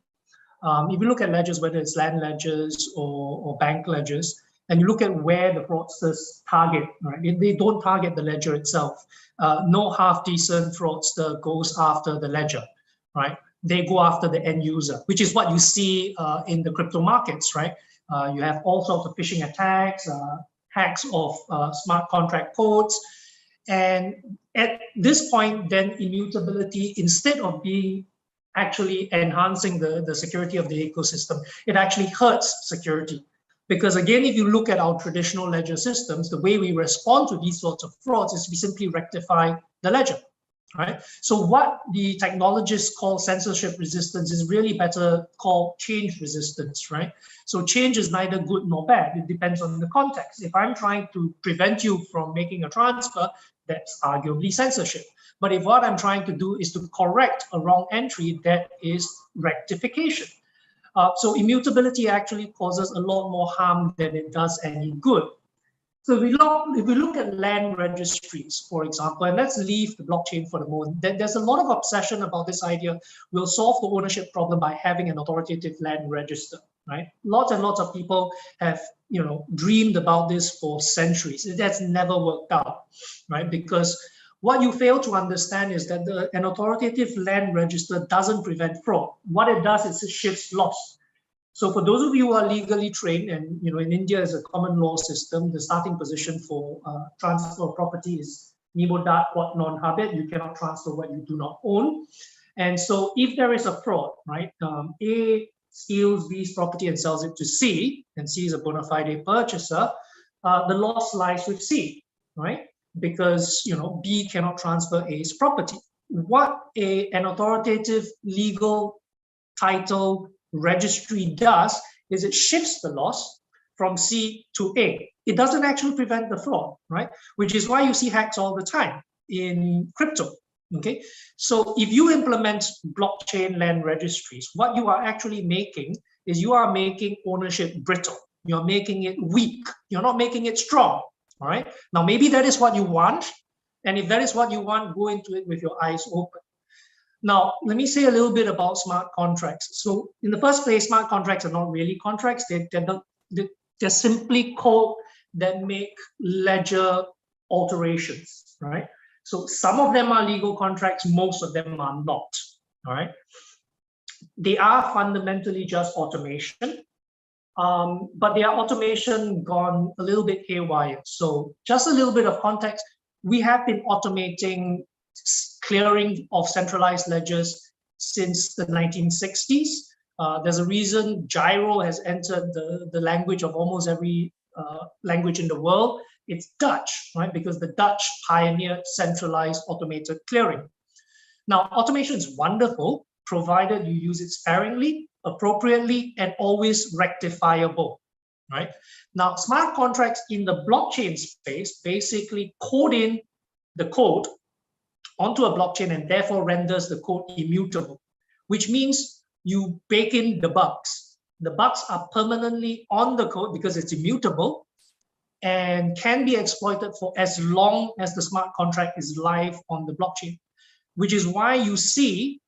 Speaker 7: If you look at ledgers, whether it's land ledgers or bank ledgers, and you look at where the fraudsters target, right? They don't target the ledger itself. No half-decent fraudster goes after the ledger, right? They go after the end user, which is what you see in the crypto markets, right? You have all sorts of phishing attacks, hacks of smart contract codes. And at this point, then immutability, instead of being actually enhancing the security of the ecosystem, it actually hurts security. Because again, if you look at our traditional ledger systems, the way we respond to these sorts of frauds is we simply rectify the ledger, right? So what the technologists call censorship resistance is really better called change resistance, right? So change is neither good nor bad. It depends on the context. If I'm trying to prevent you from making a transfer, that's arguably censorship. But if what I'm trying to do is to correct a wrong entry, that is rectification. So immutability actually causes a lot more harm than it does any good. So if we look at land registries, for example, and let's leave the blockchain for the moment, there's a lot of obsession about this idea. We'll solve the ownership problem by having an authoritative land register, right? Lots and lots of people have, dreamed about this for centuries. That's never worked out, right? Because what you fail to understand is that an authoritative land register doesn't prevent fraud. What it does is it shifts loss. So for those of you who are legally trained, and in India is a common law system, the starting position for transfer of property is nemo dat quod non habet. You cannot transfer what you do not own. And so if there is a fraud, right, A steals B's property and sells it to C, and C is a bona fide purchaser, the loss lies with C, right? Because B cannot transfer A's property. What an authoritative legal title registry does is it shifts the loss from C to A. It doesn't actually prevent the fraud, right? Which is why you see hacks all the time in crypto. Okay, so if you implement blockchain land registries, what you are actually making is you are making ownership brittle. You're making it weak. You're not making it strong. All right. Now, maybe that is what you want, And if that is what you want, go into it with your eyes open. Now, let me say a little bit about smart contracts. So in the first place, smart contracts are not really contracts. They're simply code that make ledger alterations, right? So some of them are legal contracts, most of them are not, all right? They are fundamentally just automation, but they are automation gone a little bit haywire. So just a little bit of context, we have been automating clearing of centralized ledgers since the 1960s. There's a reason Gyro has entered the language of almost every language in the world. It's Dutch, right? Because the Dutch pioneered centralized automated clearing. Now, automation is wonderful, provided you use it sparingly, appropriately, and always rectifiable, right? Now, smart contracts in the blockchain space basically code in the code onto a blockchain and therefore renders the code immutable, which means you bake in the bugs. The bugs are permanently on the code because it's immutable and can be exploited for as long as the smart contract is live on the blockchain, which is why you see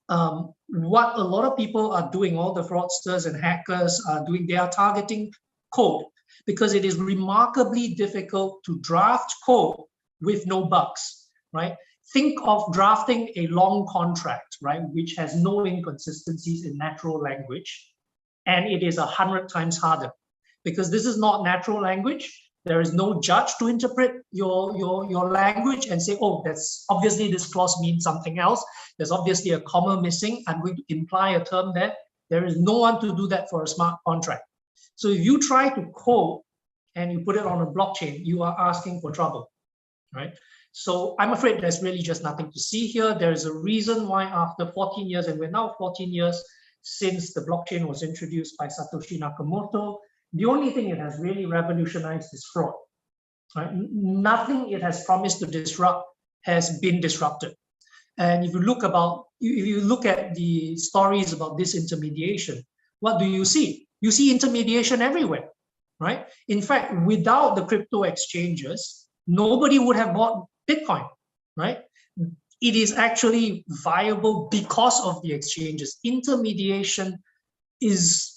Speaker 7: what a lot of people are doing, all the fraudsters and hackers are doing. They are targeting code because it is remarkably difficult to draft code with no bugs, right? Think of drafting a long contract, right, which has no inconsistencies in natural language, and it is 100 times harder because this is not natural language. There is no judge to interpret your language and say, oh, that's obviously this clause means something else. There's obviously a comma missing. I'm going to imply a term there. There is no one to do that for a smart contract. So if you try to code and you put it on a blockchain, you are asking for trouble, right? So I'm afraid there's really just nothing to see here. There's a reason why after 14 years, and we're now 14 years since the blockchain was introduced by Satoshi Nakamoto, the only thing it has really revolutionized is fraud, right? Nothing it has promised to disrupt has been disrupted. And if you look at the stories about disintermediation, what do you see? You see intermediation everywhere, right? In fact, without the crypto exchanges, nobody would have bought Bitcoin, right? It is actually viable because of the exchanges. Intermediation is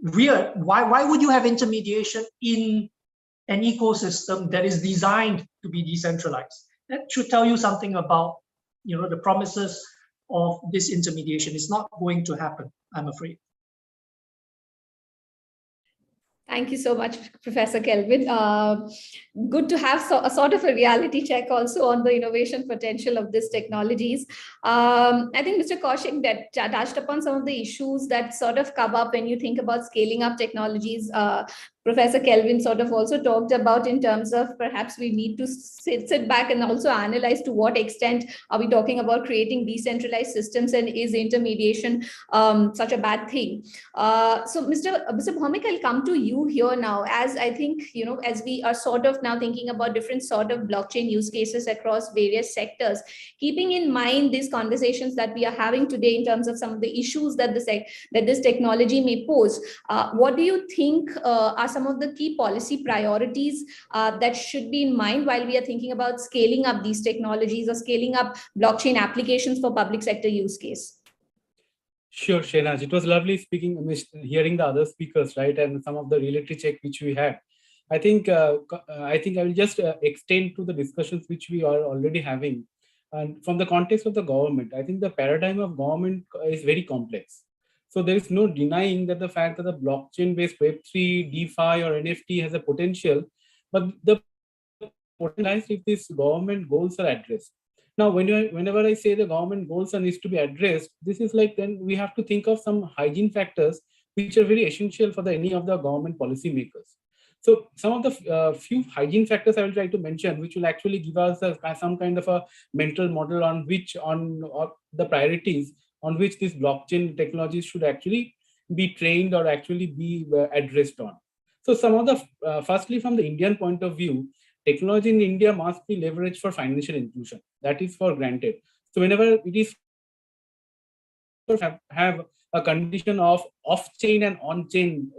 Speaker 7: weird. Why would you have intermediation in an ecosystem that is designed to be decentralized? That should tell you something about, the promises of this intermediation. It's not going to happen, I'm afraid.
Speaker 3: Thank you so much, Professor Kelvin. Good to have a sort of a reality check also on the innovation potential of these technologies. I think Mr. Kaushik that touched upon some of the issues that sort of come up when you think about scaling up technologies. Professor Kelvin sort of also talked about in terms of perhaps we need to sit back and also analyze to what extent are we talking about creating decentralized systems, and is intermediation such a bad thing? So Mr. Bhomik, I'll come to you here now, as I think, as we are sort of now thinking about different sort of blockchain use cases across various sectors, keeping in mind these conversations that we are having today in terms of some of the issues that this technology may pose, what do you think are some of the key policy priorities that should be in mind while we are thinking about scaling up these technologies or scaling up blockchain applications for public sector use case?
Speaker 2: Sure, Shehnaz. It was lovely hearing the other speakers, right, and some of the reality check which we had. I think I will just extend to the discussions which we are already having. And from the context of the government, I think the paradigm of government is very complex. So there is no denying that the fact that the blockchain-based Web3, DeFi, or NFT has a potential, but the potential lies if these government goals are addressed. Now, whenever I say the government goals are needs to be addressed, this is like then we have to think of some hygiene factors which are very essential for any of the government policy makers. So some of the few hygiene factors I will try to mention, which will actually give us some kind of a mental model on the priorities on which this blockchain technologies should actually be trained or actually be addressed on. So some of the, firstly, from the Indian point of view, technology in India must be leveraged for financial inclusion. That is for granted. So whenever it is have a condition of off-chain and on-chain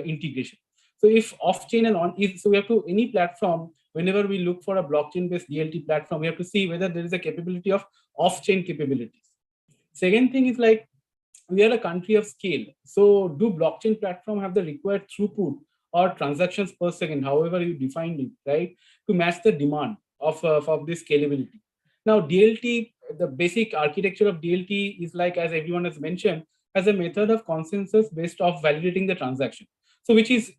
Speaker 2: integration. So if off-chain and on, so we have to any platform whenever we look for a blockchain-based DLT platform, we have to see whether there is a capability of off-chain capabilities. Second thing is like, we are a country of scale. So do blockchain platform have the required throughput or transactions per second, however you defined it, right, to match the demand of this scalability? Now, DLT, the basic architecture of DLT is like, as everyone has mentioned, as a method of consensus based off validating the transaction. So which is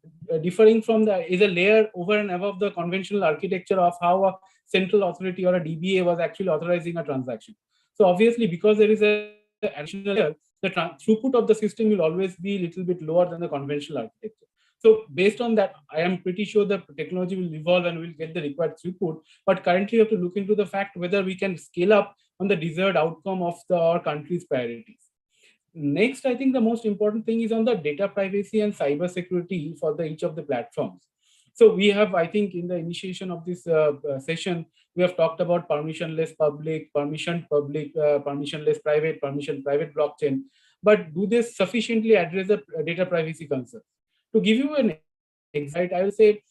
Speaker 2: differing from is a layer over and above the conventional architecture of how a central authority or a DBA was actually authorizing a transaction. So obviously, because there is an additional layer, the throughput of the system will always be a little bit lower than the conventional architecture. So based on that, I am pretty sure the technology will evolve and we'll get the required throughput. But currently, we have to look into the fact whether we can scale up on the desired outcome of our country's priorities. Next, I think the most important thing is on the data privacy and cyber security for each of the platforms. So we have, I think, in the initiation of this session, we have talked about permissionless public, permissionless private, permission private blockchain. But do they sufficiently address the data privacy concern? To give you an example, I will say,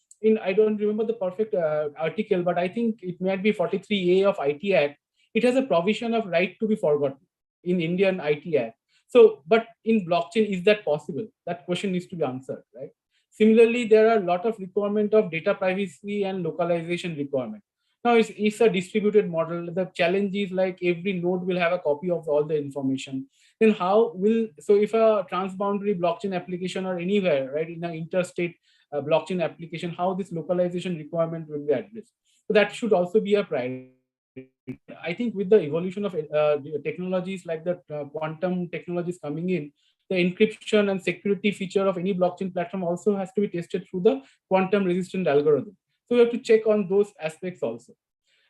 Speaker 2: I don't remember the perfect article, but I think it might be 43A of IT Act. It has a provision of right to be forgotten in Indian IT Act. So, but in blockchain, is that possible? That question needs to be answered, right? Similarly, there are a lot of requirement of data privacy and localization requirement. Now, it's a distributed model. The challenge is like every node will have a copy of all the information. Then how will, so if a transboundary blockchain application or anywhere, right, in an interstate blockchain application, how this localization requirement will be addressed? So that should also be a priority. I think with the evolution of technologies like the quantum technologies coming in, the encryption and security feature of any blockchain platform also has to be tested through the quantum resistant algorithm. So we have to check on those aspects also.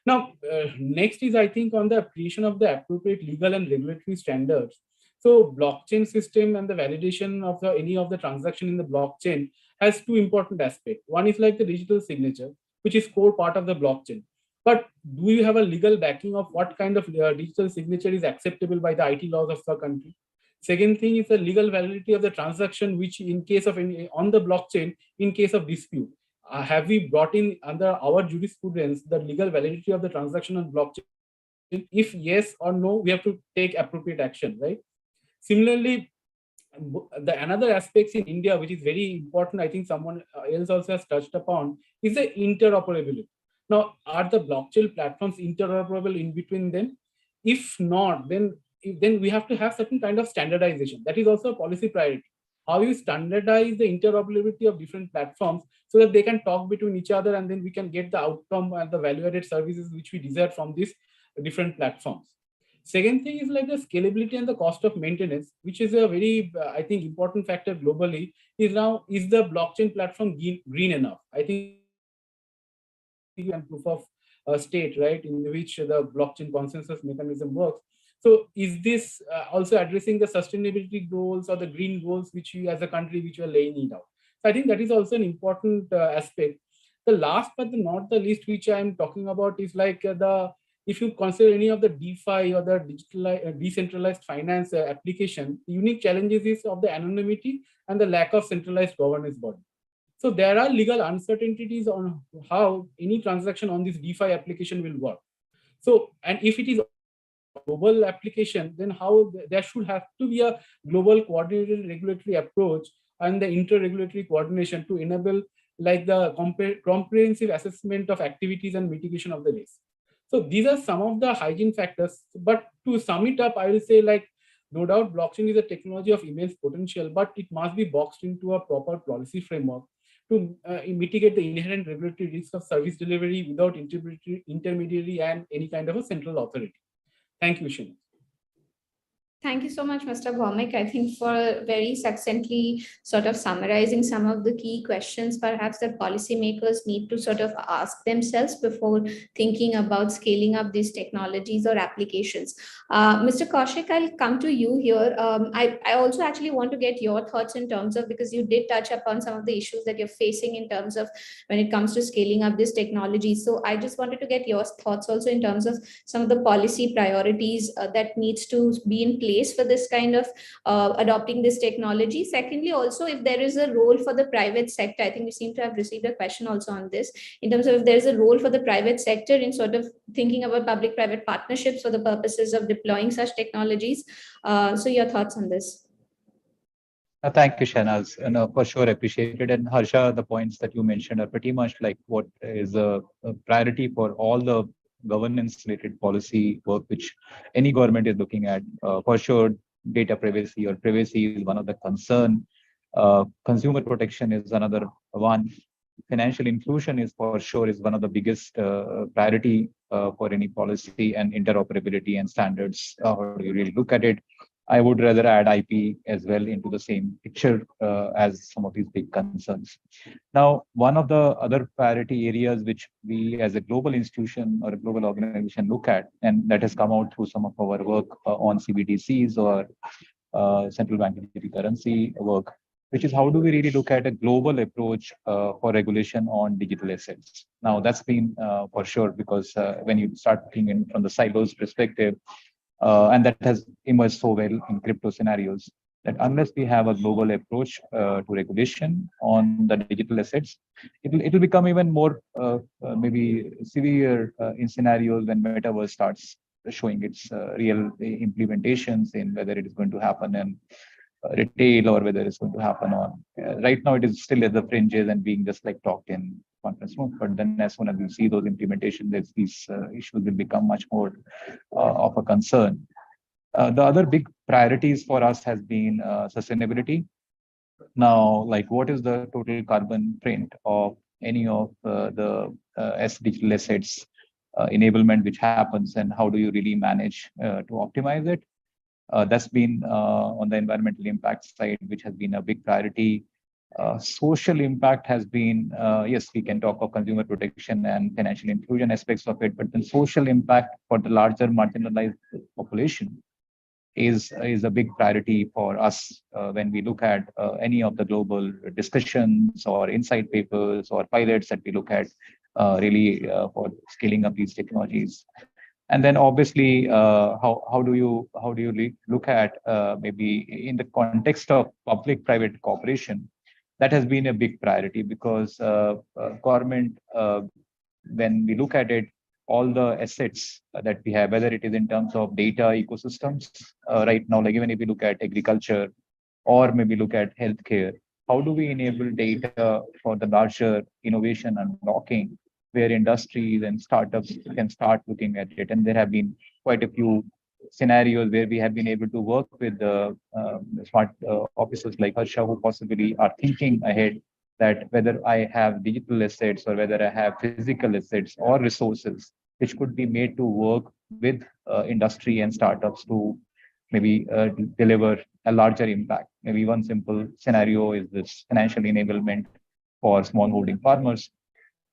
Speaker 2: Now, next is, I think, on the creation of the appropriate legal and regulatory standards. So blockchain system and the validation of any of the transaction in the blockchain has two important aspects. One is like the digital signature, which is core part of the blockchain. But do you have a legal backing of what kind of digital signature is acceptable by the IT laws of the country? Second thing is the legal validity of the transaction, which in case of any on the blockchain, in case of dispute, have we brought in under our jurisprudence the legal validity of the transaction on blockchain? If yes or no, we have to take appropriate action, right? Similarly, another aspects in India, which is very important, I think someone else also has touched upon, is the interoperability. Now, are the blockchain platforms interoperable in between them? If not, then we have to have certain kind of standardization. That is also a policy priority. How you standardize the interoperability of different platforms so that they can talk between each other, and then we can get the outcome and the value-added services which we desire from these different platforms. Second thing is like the scalability and the cost of maintenance, which is a very, I think, important factor globally. Is the blockchain platform green enough? I think and proof of state, right, in which the blockchain consensus mechanism works. So is this also addressing the sustainability goals or the green goals which we as a country which we are laying it out? So I think that is also an important aspect. The last but not the least, which I am talking about, is like if you consider any of the DeFi or the decentralized finance application, the unique challenges is of the anonymity and the lack of centralized governance body. So there are legal uncertainties on how any transaction on this DeFi application will work. So, and if it is a global application, then how there should have to be a global coordinated regulatory approach and the inter-regulatory coordination to enable like the comprehensive assessment of activities and mitigation of the risk. So these are some of the hygiene factors. But to sum it up, I will say, like, no doubt blockchain is a technology of immense potential, but it must be boxed into a proper policy framework to mitigate the inherent regulatory risks of service delivery without intermediary and any kind of a central authority. Thank you, Shin.
Speaker 3: Thank you so much, Mr. Bhaumik. I think for very succinctly sort of summarizing some of the key questions perhaps that policymakers need to sort of ask themselves before thinking about scaling up these technologies or applications. Mr. Kaushik, I'll come to you here. I also actually want to get your thoughts in terms of, because you did touch upon some of the issues that you're facing in terms of when it comes to scaling up this technology. So I just wanted to get your thoughts also in terms of some of the policy priorities that needs to be in place place for this kind of adopting this technology? Secondly, also, if there is a role for the private sector, I think we seem to have received a question also on this, in terms of if there's a role for the private sector in sort of thinking about public-private partnerships for the purposes of deploying such technologies. So your thoughts on this?
Speaker 6: Thank you, Shahnaz. And for sure, appreciated. And Harsha, the points that you mentioned are pretty much like what is a priority for all the governance-related policy work which any government is looking at. For sure, data privacy or privacy is one of the concern. Consumer protection is another one. Financial inclusion is for sure is one of the biggest priority for any policy, and interoperability and standards. How do you really look at it? I would rather add IP as well into the same picture as some of these big concerns. Now, one of the other priority areas which we as a global institution or a global organization look at, and that has come out through some of our work on CBDCs or central bank digital currency work, which is how do we really look at a global approach for regulation on digital assets. Now, that's been for sure, because when you start looking in from the silos perspective, and that has emerged so well in crypto scenarios, that unless we have a global approach to regulation on the digital assets, it'll become even more maybe severe in scenarios when metaverse starts showing its real implementations in whether it is going to happen in retail or whether it's going to happen on. Right now, it is still at the fringes and being just like talked in conference room. But then, as soon as we see those implementations, these issues will become much more of a concern. The other big priorities for us has been sustainability. Now, like, what is the total carbon print of any of the digital assets enablement which happens, and how do you really manage to optimize it? That's been on the environmental impact side, which has been a big priority. Social impact has been, yes, we can talk of consumer protection and financial inclusion aspects of it, but the social impact for the larger marginalized population is a big priority for us when we look at any of the global discussions or insight papers or pilots that we look at really for scaling up these technologies. And then obviously, how do you look at maybe in the context of public-private cooperation? That has been a big priority, because government, when we look at it, all the assets that we have, whether it is in terms of data ecosystems right now, like even if we look at agriculture or maybe look at healthcare, how do we enable data for the larger innovation unlocking, where industries and startups can start looking at it? And there have been quite a few scenarios where we have been able to work with the smart officers like Harsha, who possibly are thinking ahead that whether I have digital assets or whether I have physical assets or resources, which could be made to work with industry and startups to maybe deliver a larger impact. Maybe one simple scenario is this financial enablement for smallholding farmers,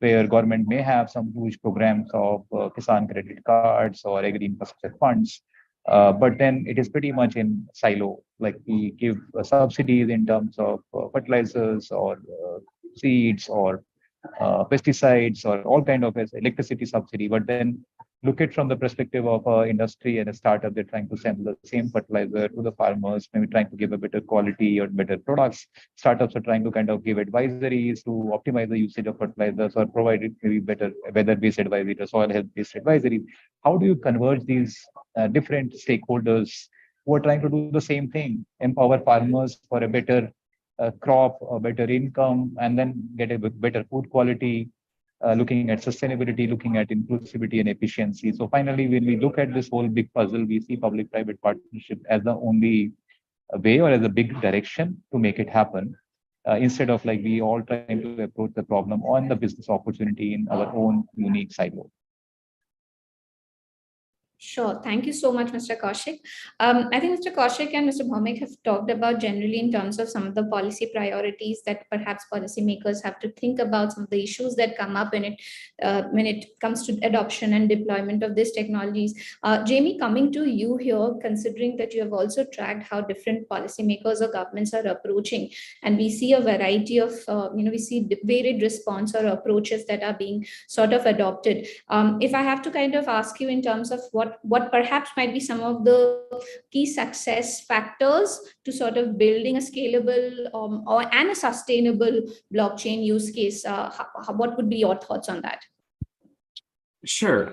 Speaker 6: where government may have some huge programs of Kisan credit cards or agri infrastructure funds, but then it is pretty much in silo. Like we give subsidies in terms of fertilizers or seeds or pesticides or all kind of electricity subsidy, but then look at from the perspective of industry and a startup, they're trying to send the same fertilizer to the farmers, maybe trying to give a better quality or better products. Startups are trying to kind of give advisories to optimize the usage of fertilizers or provide it maybe better weather-based advisory or soil health-based advisory. How do you converge these different stakeholders who are trying to do the same thing, empower farmers for a better crop, a better income, and then get a better food quality, looking at sustainability, looking at inclusivity and efficiency. So finally, when we look at this whole big puzzle, we see public-private partnership as the only way or as a big direction to make it happen, instead of like we all trying to approach the problem on the business opportunity in our own unique silo.
Speaker 3: Sure. Thank you so much, Mr. Kaushik. I think Mr. Kaushik and Mr. Bhaumik have talked about generally in terms of some of the policy priorities that perhaps policymakers have to think about, some of the issues that come up when it comes to adoption and deployment of these technologies. Jamie, coming to you here, considering that you have also tracked how different policymakers or governments are approaching, and we see a variety of, we see varied response or approaches that are being sort of adopted. If I have to kind of ask you in terms of what what perhaps might be some of the key success factors to sort of building a scalable and a sustainable blockchain use case. What would be your thoughts on that?
Speaker 4: Sure.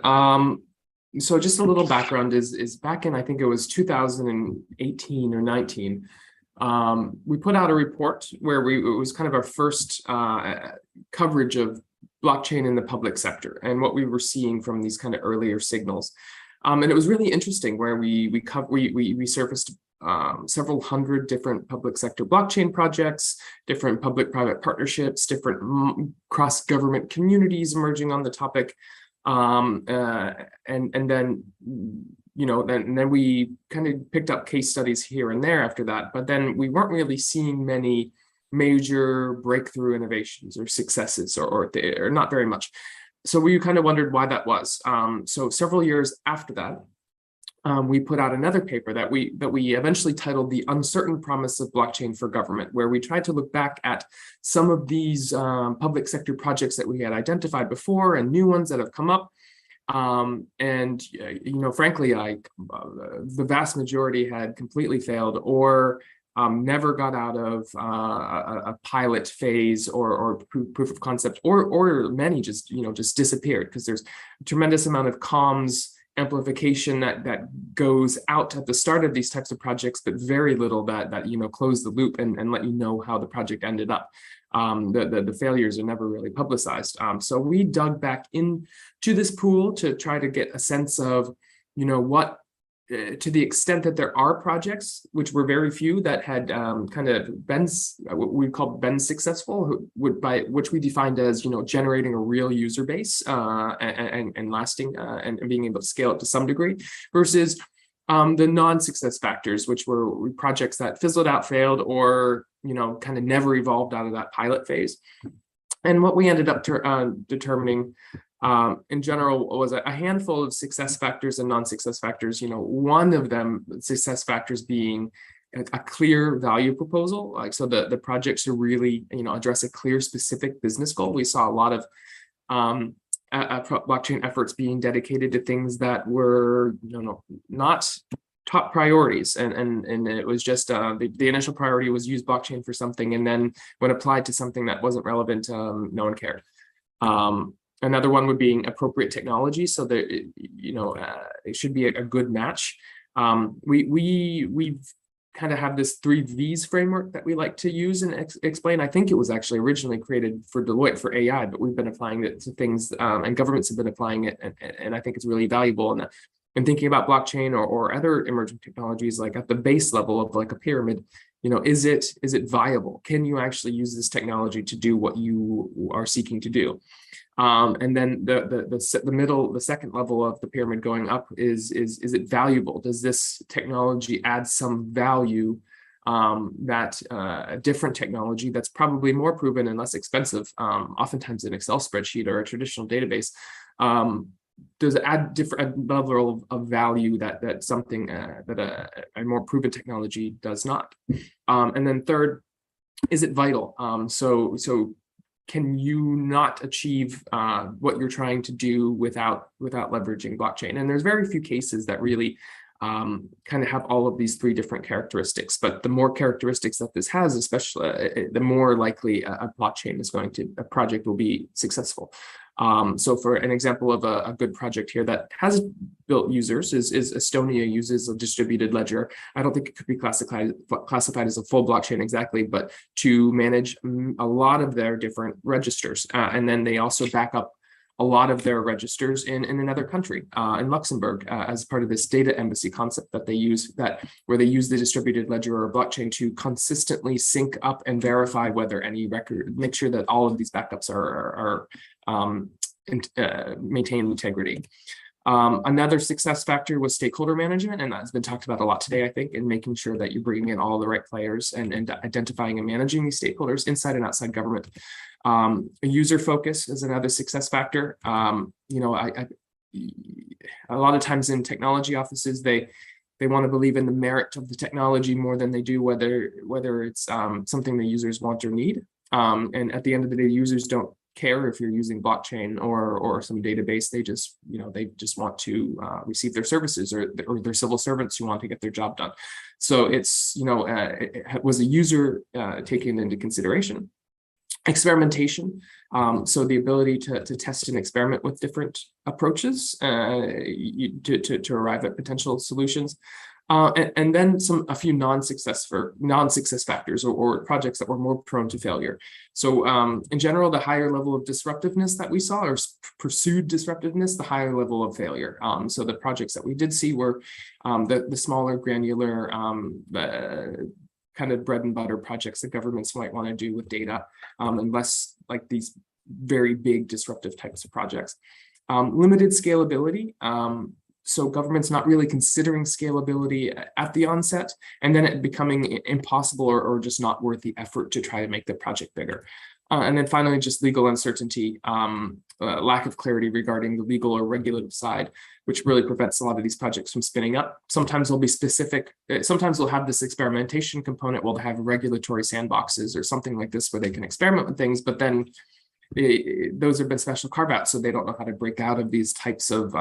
Speaker 4: So just a little background is back in, I think it was 2018 or 19, we put out a report where it was kind of our first coverage of blockchain in the public sector and what we were seeing from these kind of earlier signals. And it was really interesting where we surfaced several hundred different public sector blockchain projects, different public-private partnerships, different cross-government communities emerging on the topic. And then, then we kind of picked up case studies here and there after that, but then we weren't really seeing many major breakthrough innovations or successes or not very much. So we kind of wondered why that was. So several years after that, we put out another paper that we eventually titled "The Uncertain Promise of Blockchain for Government," where we tried to look back at some of these public sector projects that we had identified before and new ones that have come up. Frankly, the vast majority had completely failed or never got out of a pilot phase or proof of concept, or many just disappeared because there's a tremendous amount of comms amplification that goes out at the start of these types of projects, but very little that close the loop and let you know how the project ended up. The failures are never really publicized. So we dug back into this pool to try to get a sense of, what, to the extent that there are projects, which were very few, that had kind of been what we call been successful, which we defined as generating a real user base and lasting and being able to scale it to some degree, versus the non-success factors, which were projects that fizzled out, failed, or kind of never evolved out of that pilot phase. And what we ended up determining in general was a handful of success factors and non-success factors. One of them, success factors, being a clear value proposal. Like, so the projects to really address a clear specific business goal. We saw a lot of blockchain efforts being dedicated to things that were not top priorities, and it was just the initial priority was use blockchain for something, and then when applied to something that wasn't relevant, no one cared. Another one would be appropriate technology, so that it should be a good match. We've kind of have this 3 V's framework that we like to use and explain. I think it was actually originally created for Deloitte for AI, but we've been applying it to things, and governments have been applying it, and I think it's really valuable. And thinking about blockchain or other emerging technologies, like at the base level of like a pyramid, is it viable? Can you actually use this technology to do what you are seeking to do? And then the second level of the pyramid going up is it valuable? Does this technology add some value that a different technology that's probably more proven and less expensive, oftentimes an Excel spreadsheet or a traditional database, does it add different level of value that something that a more proven technology does not? And then third, is it vital? So can you not achieve what you're trying to do without leveraging blockchain? And there's very few cases that really kind of have all of these 3 different characteristics. But the more characteristics that this has, especially, the more likely a project will be successful. So for an example of a good project here that has built users is Estonia uses a distributed ledger. I don't think it could be classified as a full blockchain exactly, but to manage a lot of their different registers. And then they also back up a lot of their registers in another country, in Luxembourg, as part of this data embassy concept that they use, where they use the distributed ledger or blockchain to consistently sync up and verify whether any record, make sure that all of these backups are maintain integrity. Another success factor was stakeholder management, and that's been talked about a lot today, I think, in making sure that you're bringing in all the right players and identifying and managing these stakeholders inside and outside government. User focus is another success factor. A lot of times in technology offices, they want to believe in the merit of the technology more than they do whether it's something the users want or need. And at the end of the day, users don't care if you're using blockchain or some database. They just, they just want to receive their services, or they're civil servants who want to get their job done. So it's, it was a user taken into consideration. Experimentation, so the ability to test and experiment with different approaches to arrive at potential solutions. And then a few non-success factors or projects that were more prone to failure. So in general, the higher level of disruptiveness that we saw, or pursued disruptiveness, the higher level of failure. So the projects that we did see were the smaller, granular, kind of bread and butter projects that governments might want to do with data, and less like these very big disruptive types of projects. Limited scalability. So government's not really considering scalability at the onset, and then it becoming impossible or just not worth the effort to try to make the project bigger. And then finally, just legal uncertainty, lack of clarity regarding the legal or regulative side, which really prevents a lot of these projects from spinning up. Sometimes they'll be specific, sometimes they'll have this experimentation component, will have regulatory sandboxes or something like this where they can experiment with things, but then those have been special carve-outs, so they don't know how to break out of these types of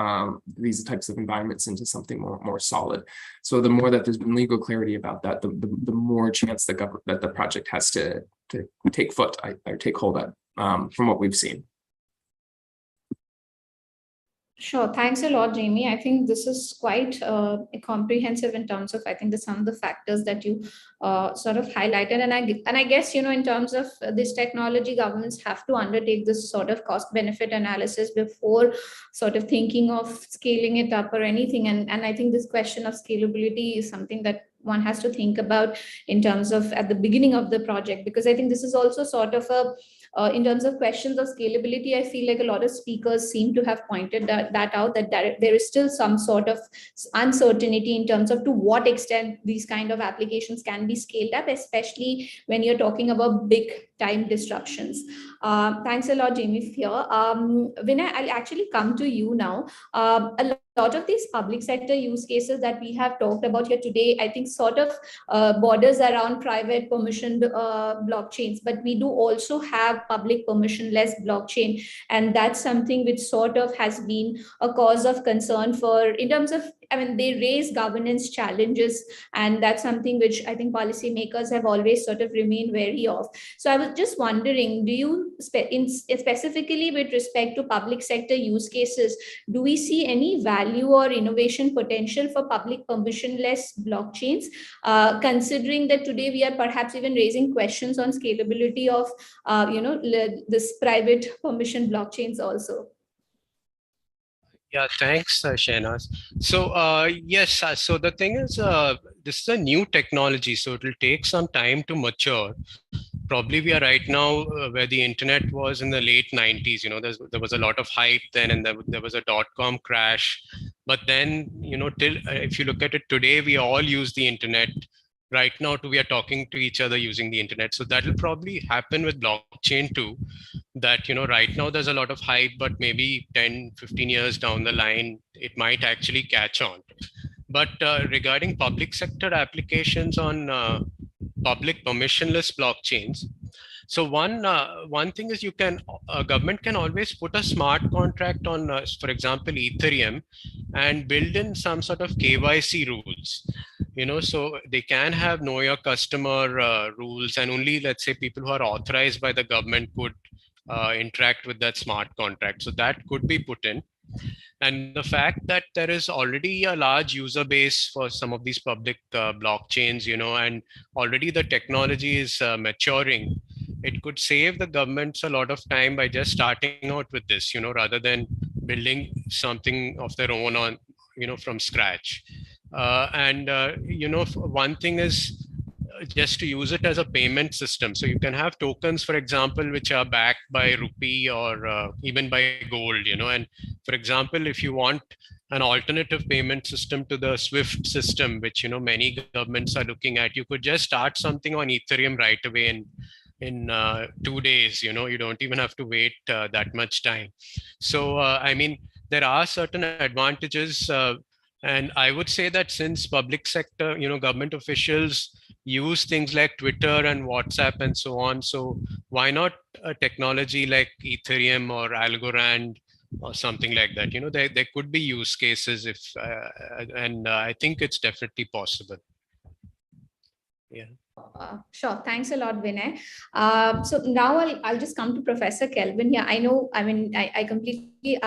Speaker 4: environments into something more solid. So the more that there's been legal clarity about that, the more chance that the project has to take hold at, from what we've seen.
Speaker 3: Sure. Thanks a lot, Jamie. I think this is quite comprehensive in terms of, I think, some of the factors that you sort of highlighted. And I guess, in terms of this technology, governments have to undertake this sort of cost benefit analysis before sort of thinking of scaling it up or anything. And I think this question of scalability is something that one has to think about in terms of at the beginning of the project, because I think this is also sort of in terms of questions of scalability, I feel like a lot of speakers seem to have pointed that out, that there is still some sort of uncertainty in terms of to what extent these kind of applications can be scaled up, especially when you're talking about big time disruptions. Thanks a lot, Jamie, here. Vinay, I'll actually come to you now. A lot of these public sector use cases that we have talked about here today, I think sort of borders around private permissioned blockchains, but we do also have public permissionless blockchain. And that's something which sort of has been a cause of concern in terms of, they raise governance challenges, and that's something which I think policymakers have always sort of remained wary of. So I was just wondering, do you, specifically with respect to public sector use cases, do we see any value or innovation potential for public permissionless blockchains, considering that today we are perhaps even raising questions on scalability of, this private permission blockchains also?
Speaker 5: Yeah, thanks, Shehnaz. So yes, so the thing is, this is a new technology, so it will take some time to mature. Probably we are right now where the internet was in the late 90s. There was a lot of hype then, and there was a dot-com crash. But then, till if you look at it today, we all use the internet. Right now, we are talking to each other using the internet. So that will probably happen with blockchain too. That, right now there's a lot of hype, but maybe 10, 15 years down the line, it might actually catch on. But regarding public sector applications on public permissionless blockchains, so one thing is government can always put a smart contract on, for example, Ethereum, and build in some sort of KYC rules. So they can have know your customer rules, and only, let's say, people who are authorized by the government could interact with that smart contract. So that could be put in. And the fact that there is already a large user base for some of these public blockchains, and already the technology is maturing, it could save the governments a lot of time by just starting out with this, rather than building something of their own on, from scratch. One thing is just to use it as a payment system. So you can have tokens, for example, which are backed by rupee or even by gold, and for example, if you want an alternative payment system to the SWIFT system, which, many governments are looking at, you could just start something on Ethereum right away in 2 days. You don't even have to wait that much time. So, there are certain advantages. And I would say that since public sector, government officials use things like Twitter and WhatsApp and so on. So why not a technology like Ethereum or Algorand or something like that? There could be use cases if, and I think it's definitely possible. Yeah.
Speaker 3: Sure. Thanks a lot, Vinay. So now I'll just come to Professor Kelvin. Yeah, I know. I mean, I completely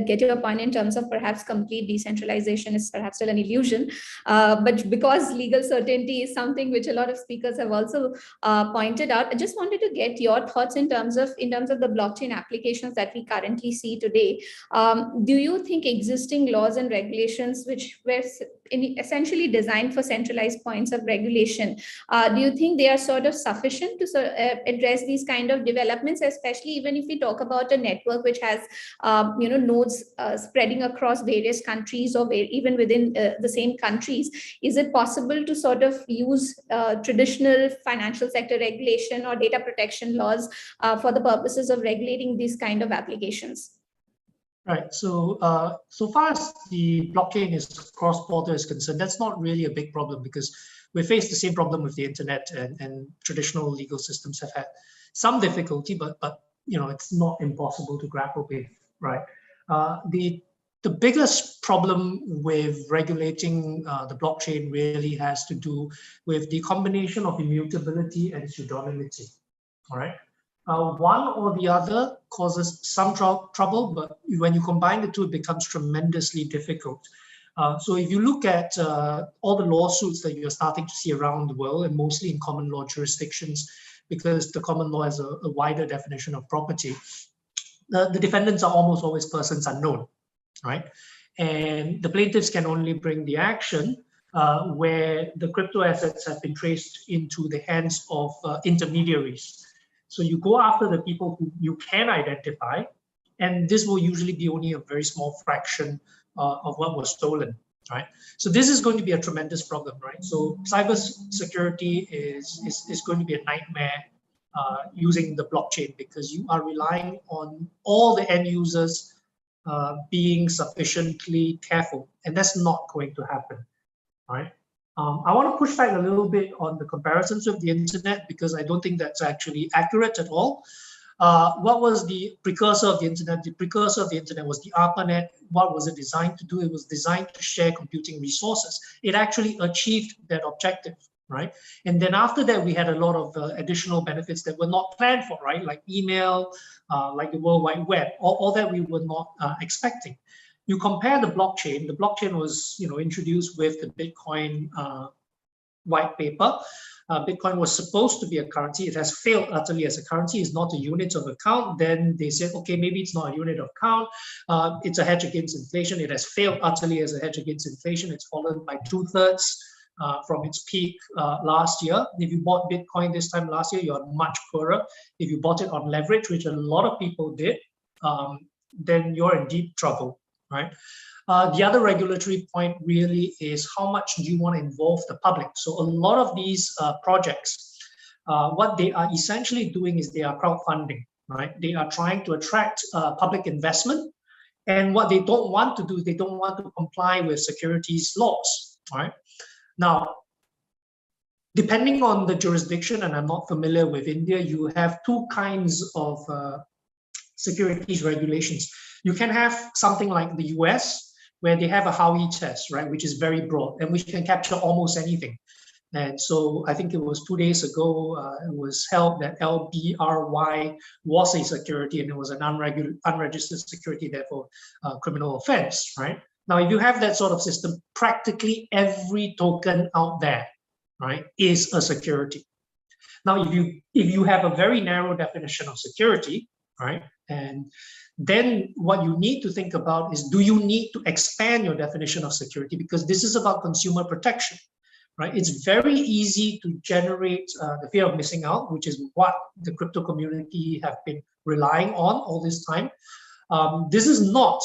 Speaker 3: get your point in terms of perhaps complete decentralization is perhaps still an illusion, but because legal certainty is something which a lot of speakers have also pointed out, I just wanted to get your thoughts in terms of the blockchain applications that we currently see today. Do you think existing laws and regulations, which were essentially designed for centralized points of regulation, do you think they are sort of sufficient to address these kind of developments, especially even if we talk about a network which has nodes spreading across various countries or even within the same countries? Is it possible to sort of use traditional financial sector regulation or data protection laws for the purposes of regulating these kind of applications?
Speaker 7: Right. So so far as the blockchain is cross-border is concerned, that's not really a big problem because we face the same problem with the internet, and traditional legal systems have had some difficulty, but it's not impossible to grapple with, right? The biggest problem with regulating the blockchain really has to do with the combination of immutability and pseudonymity. All right. One or the other causes some trouble, but when you combine the two, it becomes tremendously difficult. So if you look at all the lawsuits that you're starting to see around the world, and mostly in common law jurisdictions, because the common law has a wider definition of property, the defendants are almost always persons unknown, right? And the plaintiffs can only bring the action where the crypto assets have been traced into the hands of intermediaries. So you go after the people who you can identify, and this will usually be only a very small fraction of what was stolen, right? So this is going to be a tremendous problem, right? So cyber security is going to be a nightmare using the blockchain, because you are relying on all the end users being sufficiently careful, and that's not going to happen, right? I want to push back a little bit on the comparisons with the internet, because I don't think that's actually accurate at all. What was the precursor of the internet? The precursor of the internet was the ARPANET. What was it designed to do? It was designed to share computing resources. It actually achieved that objective, right? And then after that, we had a lot of additional benefits that were not planned for, right? Like email, like the World Wide Web, all that we were not expecting. You compare the blockchain was introduced with the Bitcoin white paper. Bitcoin was supposed to be a currency. It has failed utterly as a currency. It's not a unit of account. Then they said, okay, maybe it's not a unit of account. It's a hedge against inflation. It has failed utterly as a hedge against inflation. It's fallen by 2/3 from its peak last year. If you bought Bitcoin this time last year, you're much poorer. If you bought it on leverage, which a lot of people did, then you're in deep trouble, right? The other regulatory point really is how much do you want to involve the public? So a lot of these projects, what they are essentially doing is they are crowdfunding, right? They are trying to attract public investment. And what they don't want to do is they don't want to comply with securities laws, right? Now, depending on the jurisdiction, and I'm not familiar with India, you have two kinds of securities regulations. You can have something like the US, where they have a Howey test, right, which is very broad and which can capture almost anything. And so I think it was 2 days ago, it was held that LBRY was a security, and it was an unregistered security, therefore criminal offense, right? Now, if you have that sort of system, practically every token out there, right, is a security. Now, if you have a very narrow definition of security, right, and then what you need to think about is, do you need to expand your definition of security? Because this is about consumer protection, right? It's very easy to generate the fear of missing out, which is what the crypto community have been relying on all this time. This is not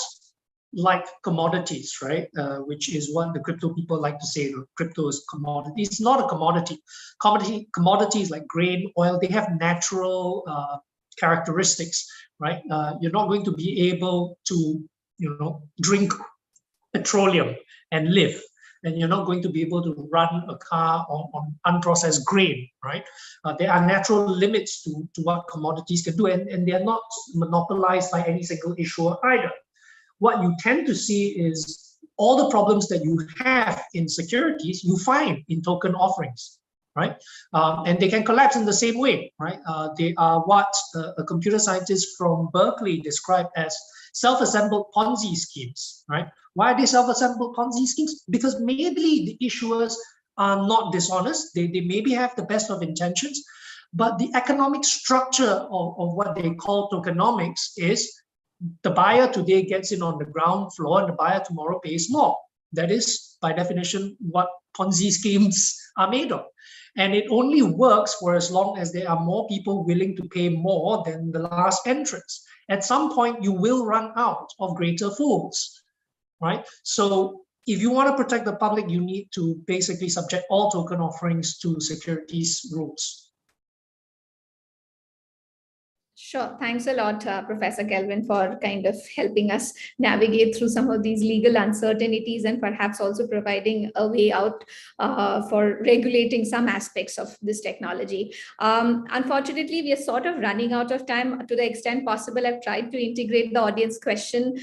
Speaker 7: like commodities, right? Which is what the crypto people like to say, crypto is commodity. It's not a commodity. Commodities like grain, oil, they have natural characteristics, right? You're not going to be able to, drink petroleum and live. and you're not going to be able to run a car on unprocessed grain, right? There are natural limits to what commodities can do, and they are not monopolized by any single issuer either. What you tend to see is all the problems that you have in securities, you find in token offerings, right? And they can collapse in the same way, right? They are what a computer scientist from Berkeley described as self-assembled Ponzi schemes, right? Why are they self-assembled Ponzi schemes? Because maybe the issuers are not dishonest. They maybe have the best of intentions, but the economic structure of what they call tokenomics is the buyer today gets in on the ground floor and the buyer tomorrow pays more. That is, by definition, what Ponzi schemes are made of. And it only works for as long as there are more people willing to pay more than the last entrants. At some point, you will run out of greater fools, right? So if you want to protect the public, you need to basically subject all token offerings to securities rules.
Speaker 3: Sure. Thanks a lot, Professor Kelvin, for kind of helping us navigate through some of these legal uncertainties and perhaps also providing a way out for regulating some aspects of this technology. Unfortunately, we are sort of running out of time. To the extent possible, I've tried to integrate the audience question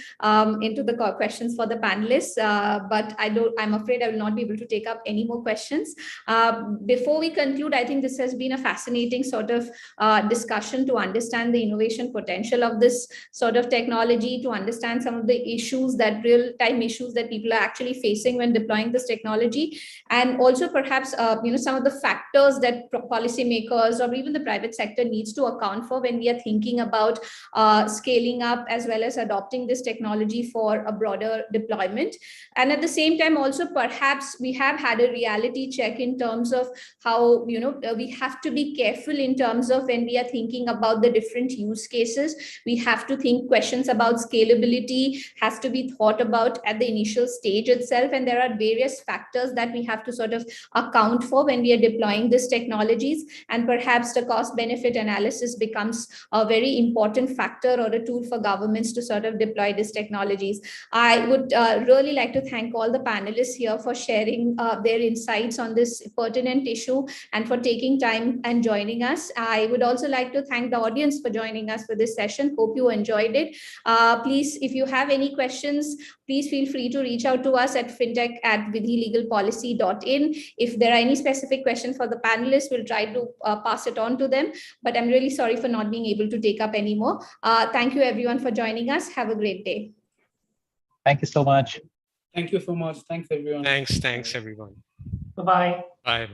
Speaker 3: into the questions for the panelists, but I'm afraid I will not be able to take up any more questions. Before we conclude, I think this has been a fascinating sort of discussion to understand the innovation potential of this sort of technology, to understand some of the issues, that real-time issues that people are actually facing when deploying this technology, and also perhaps some of the factors that policymakers or even the private sector needs to account for when we are thinking about scaling up as well as adopting this technology for a broader deployment. And at the same time, also perhaps we have had a reality check in terms of how we have to be careful in terms of when we are thinking about the different use cases. We have to think questions about scalability has to be thought about at the initial stage itself, and there are various factors that we have to sort of account for when we are deploying these technologies, and perhaps the cost benefit analysis becomes a very important factor or a tool for governments to sort of deploy these technologies. I would really like to thank all the panelists here for sharing their insights on this pertinent issue and for taking time and joining us. I would also like to thank the audience for joining us for this session. Hope you enjoyed it. Please, if you have any questions, please feel free to reach out to us at fintech@vidhilegalpolicy.in. If there are any specific questions for the panelists, we'll try to pass it on to them. But I'm really sorry for not being able to take up any more. Thank you everyone for joining us. Have a great day.
Speaker 6: Thank you so much.
Speaker 2: Thank you so much. Thanks, everyone.
Speaker 5: Thanks everyone.
Speaker 7: Bye-bye.
Speaker 5: Bye.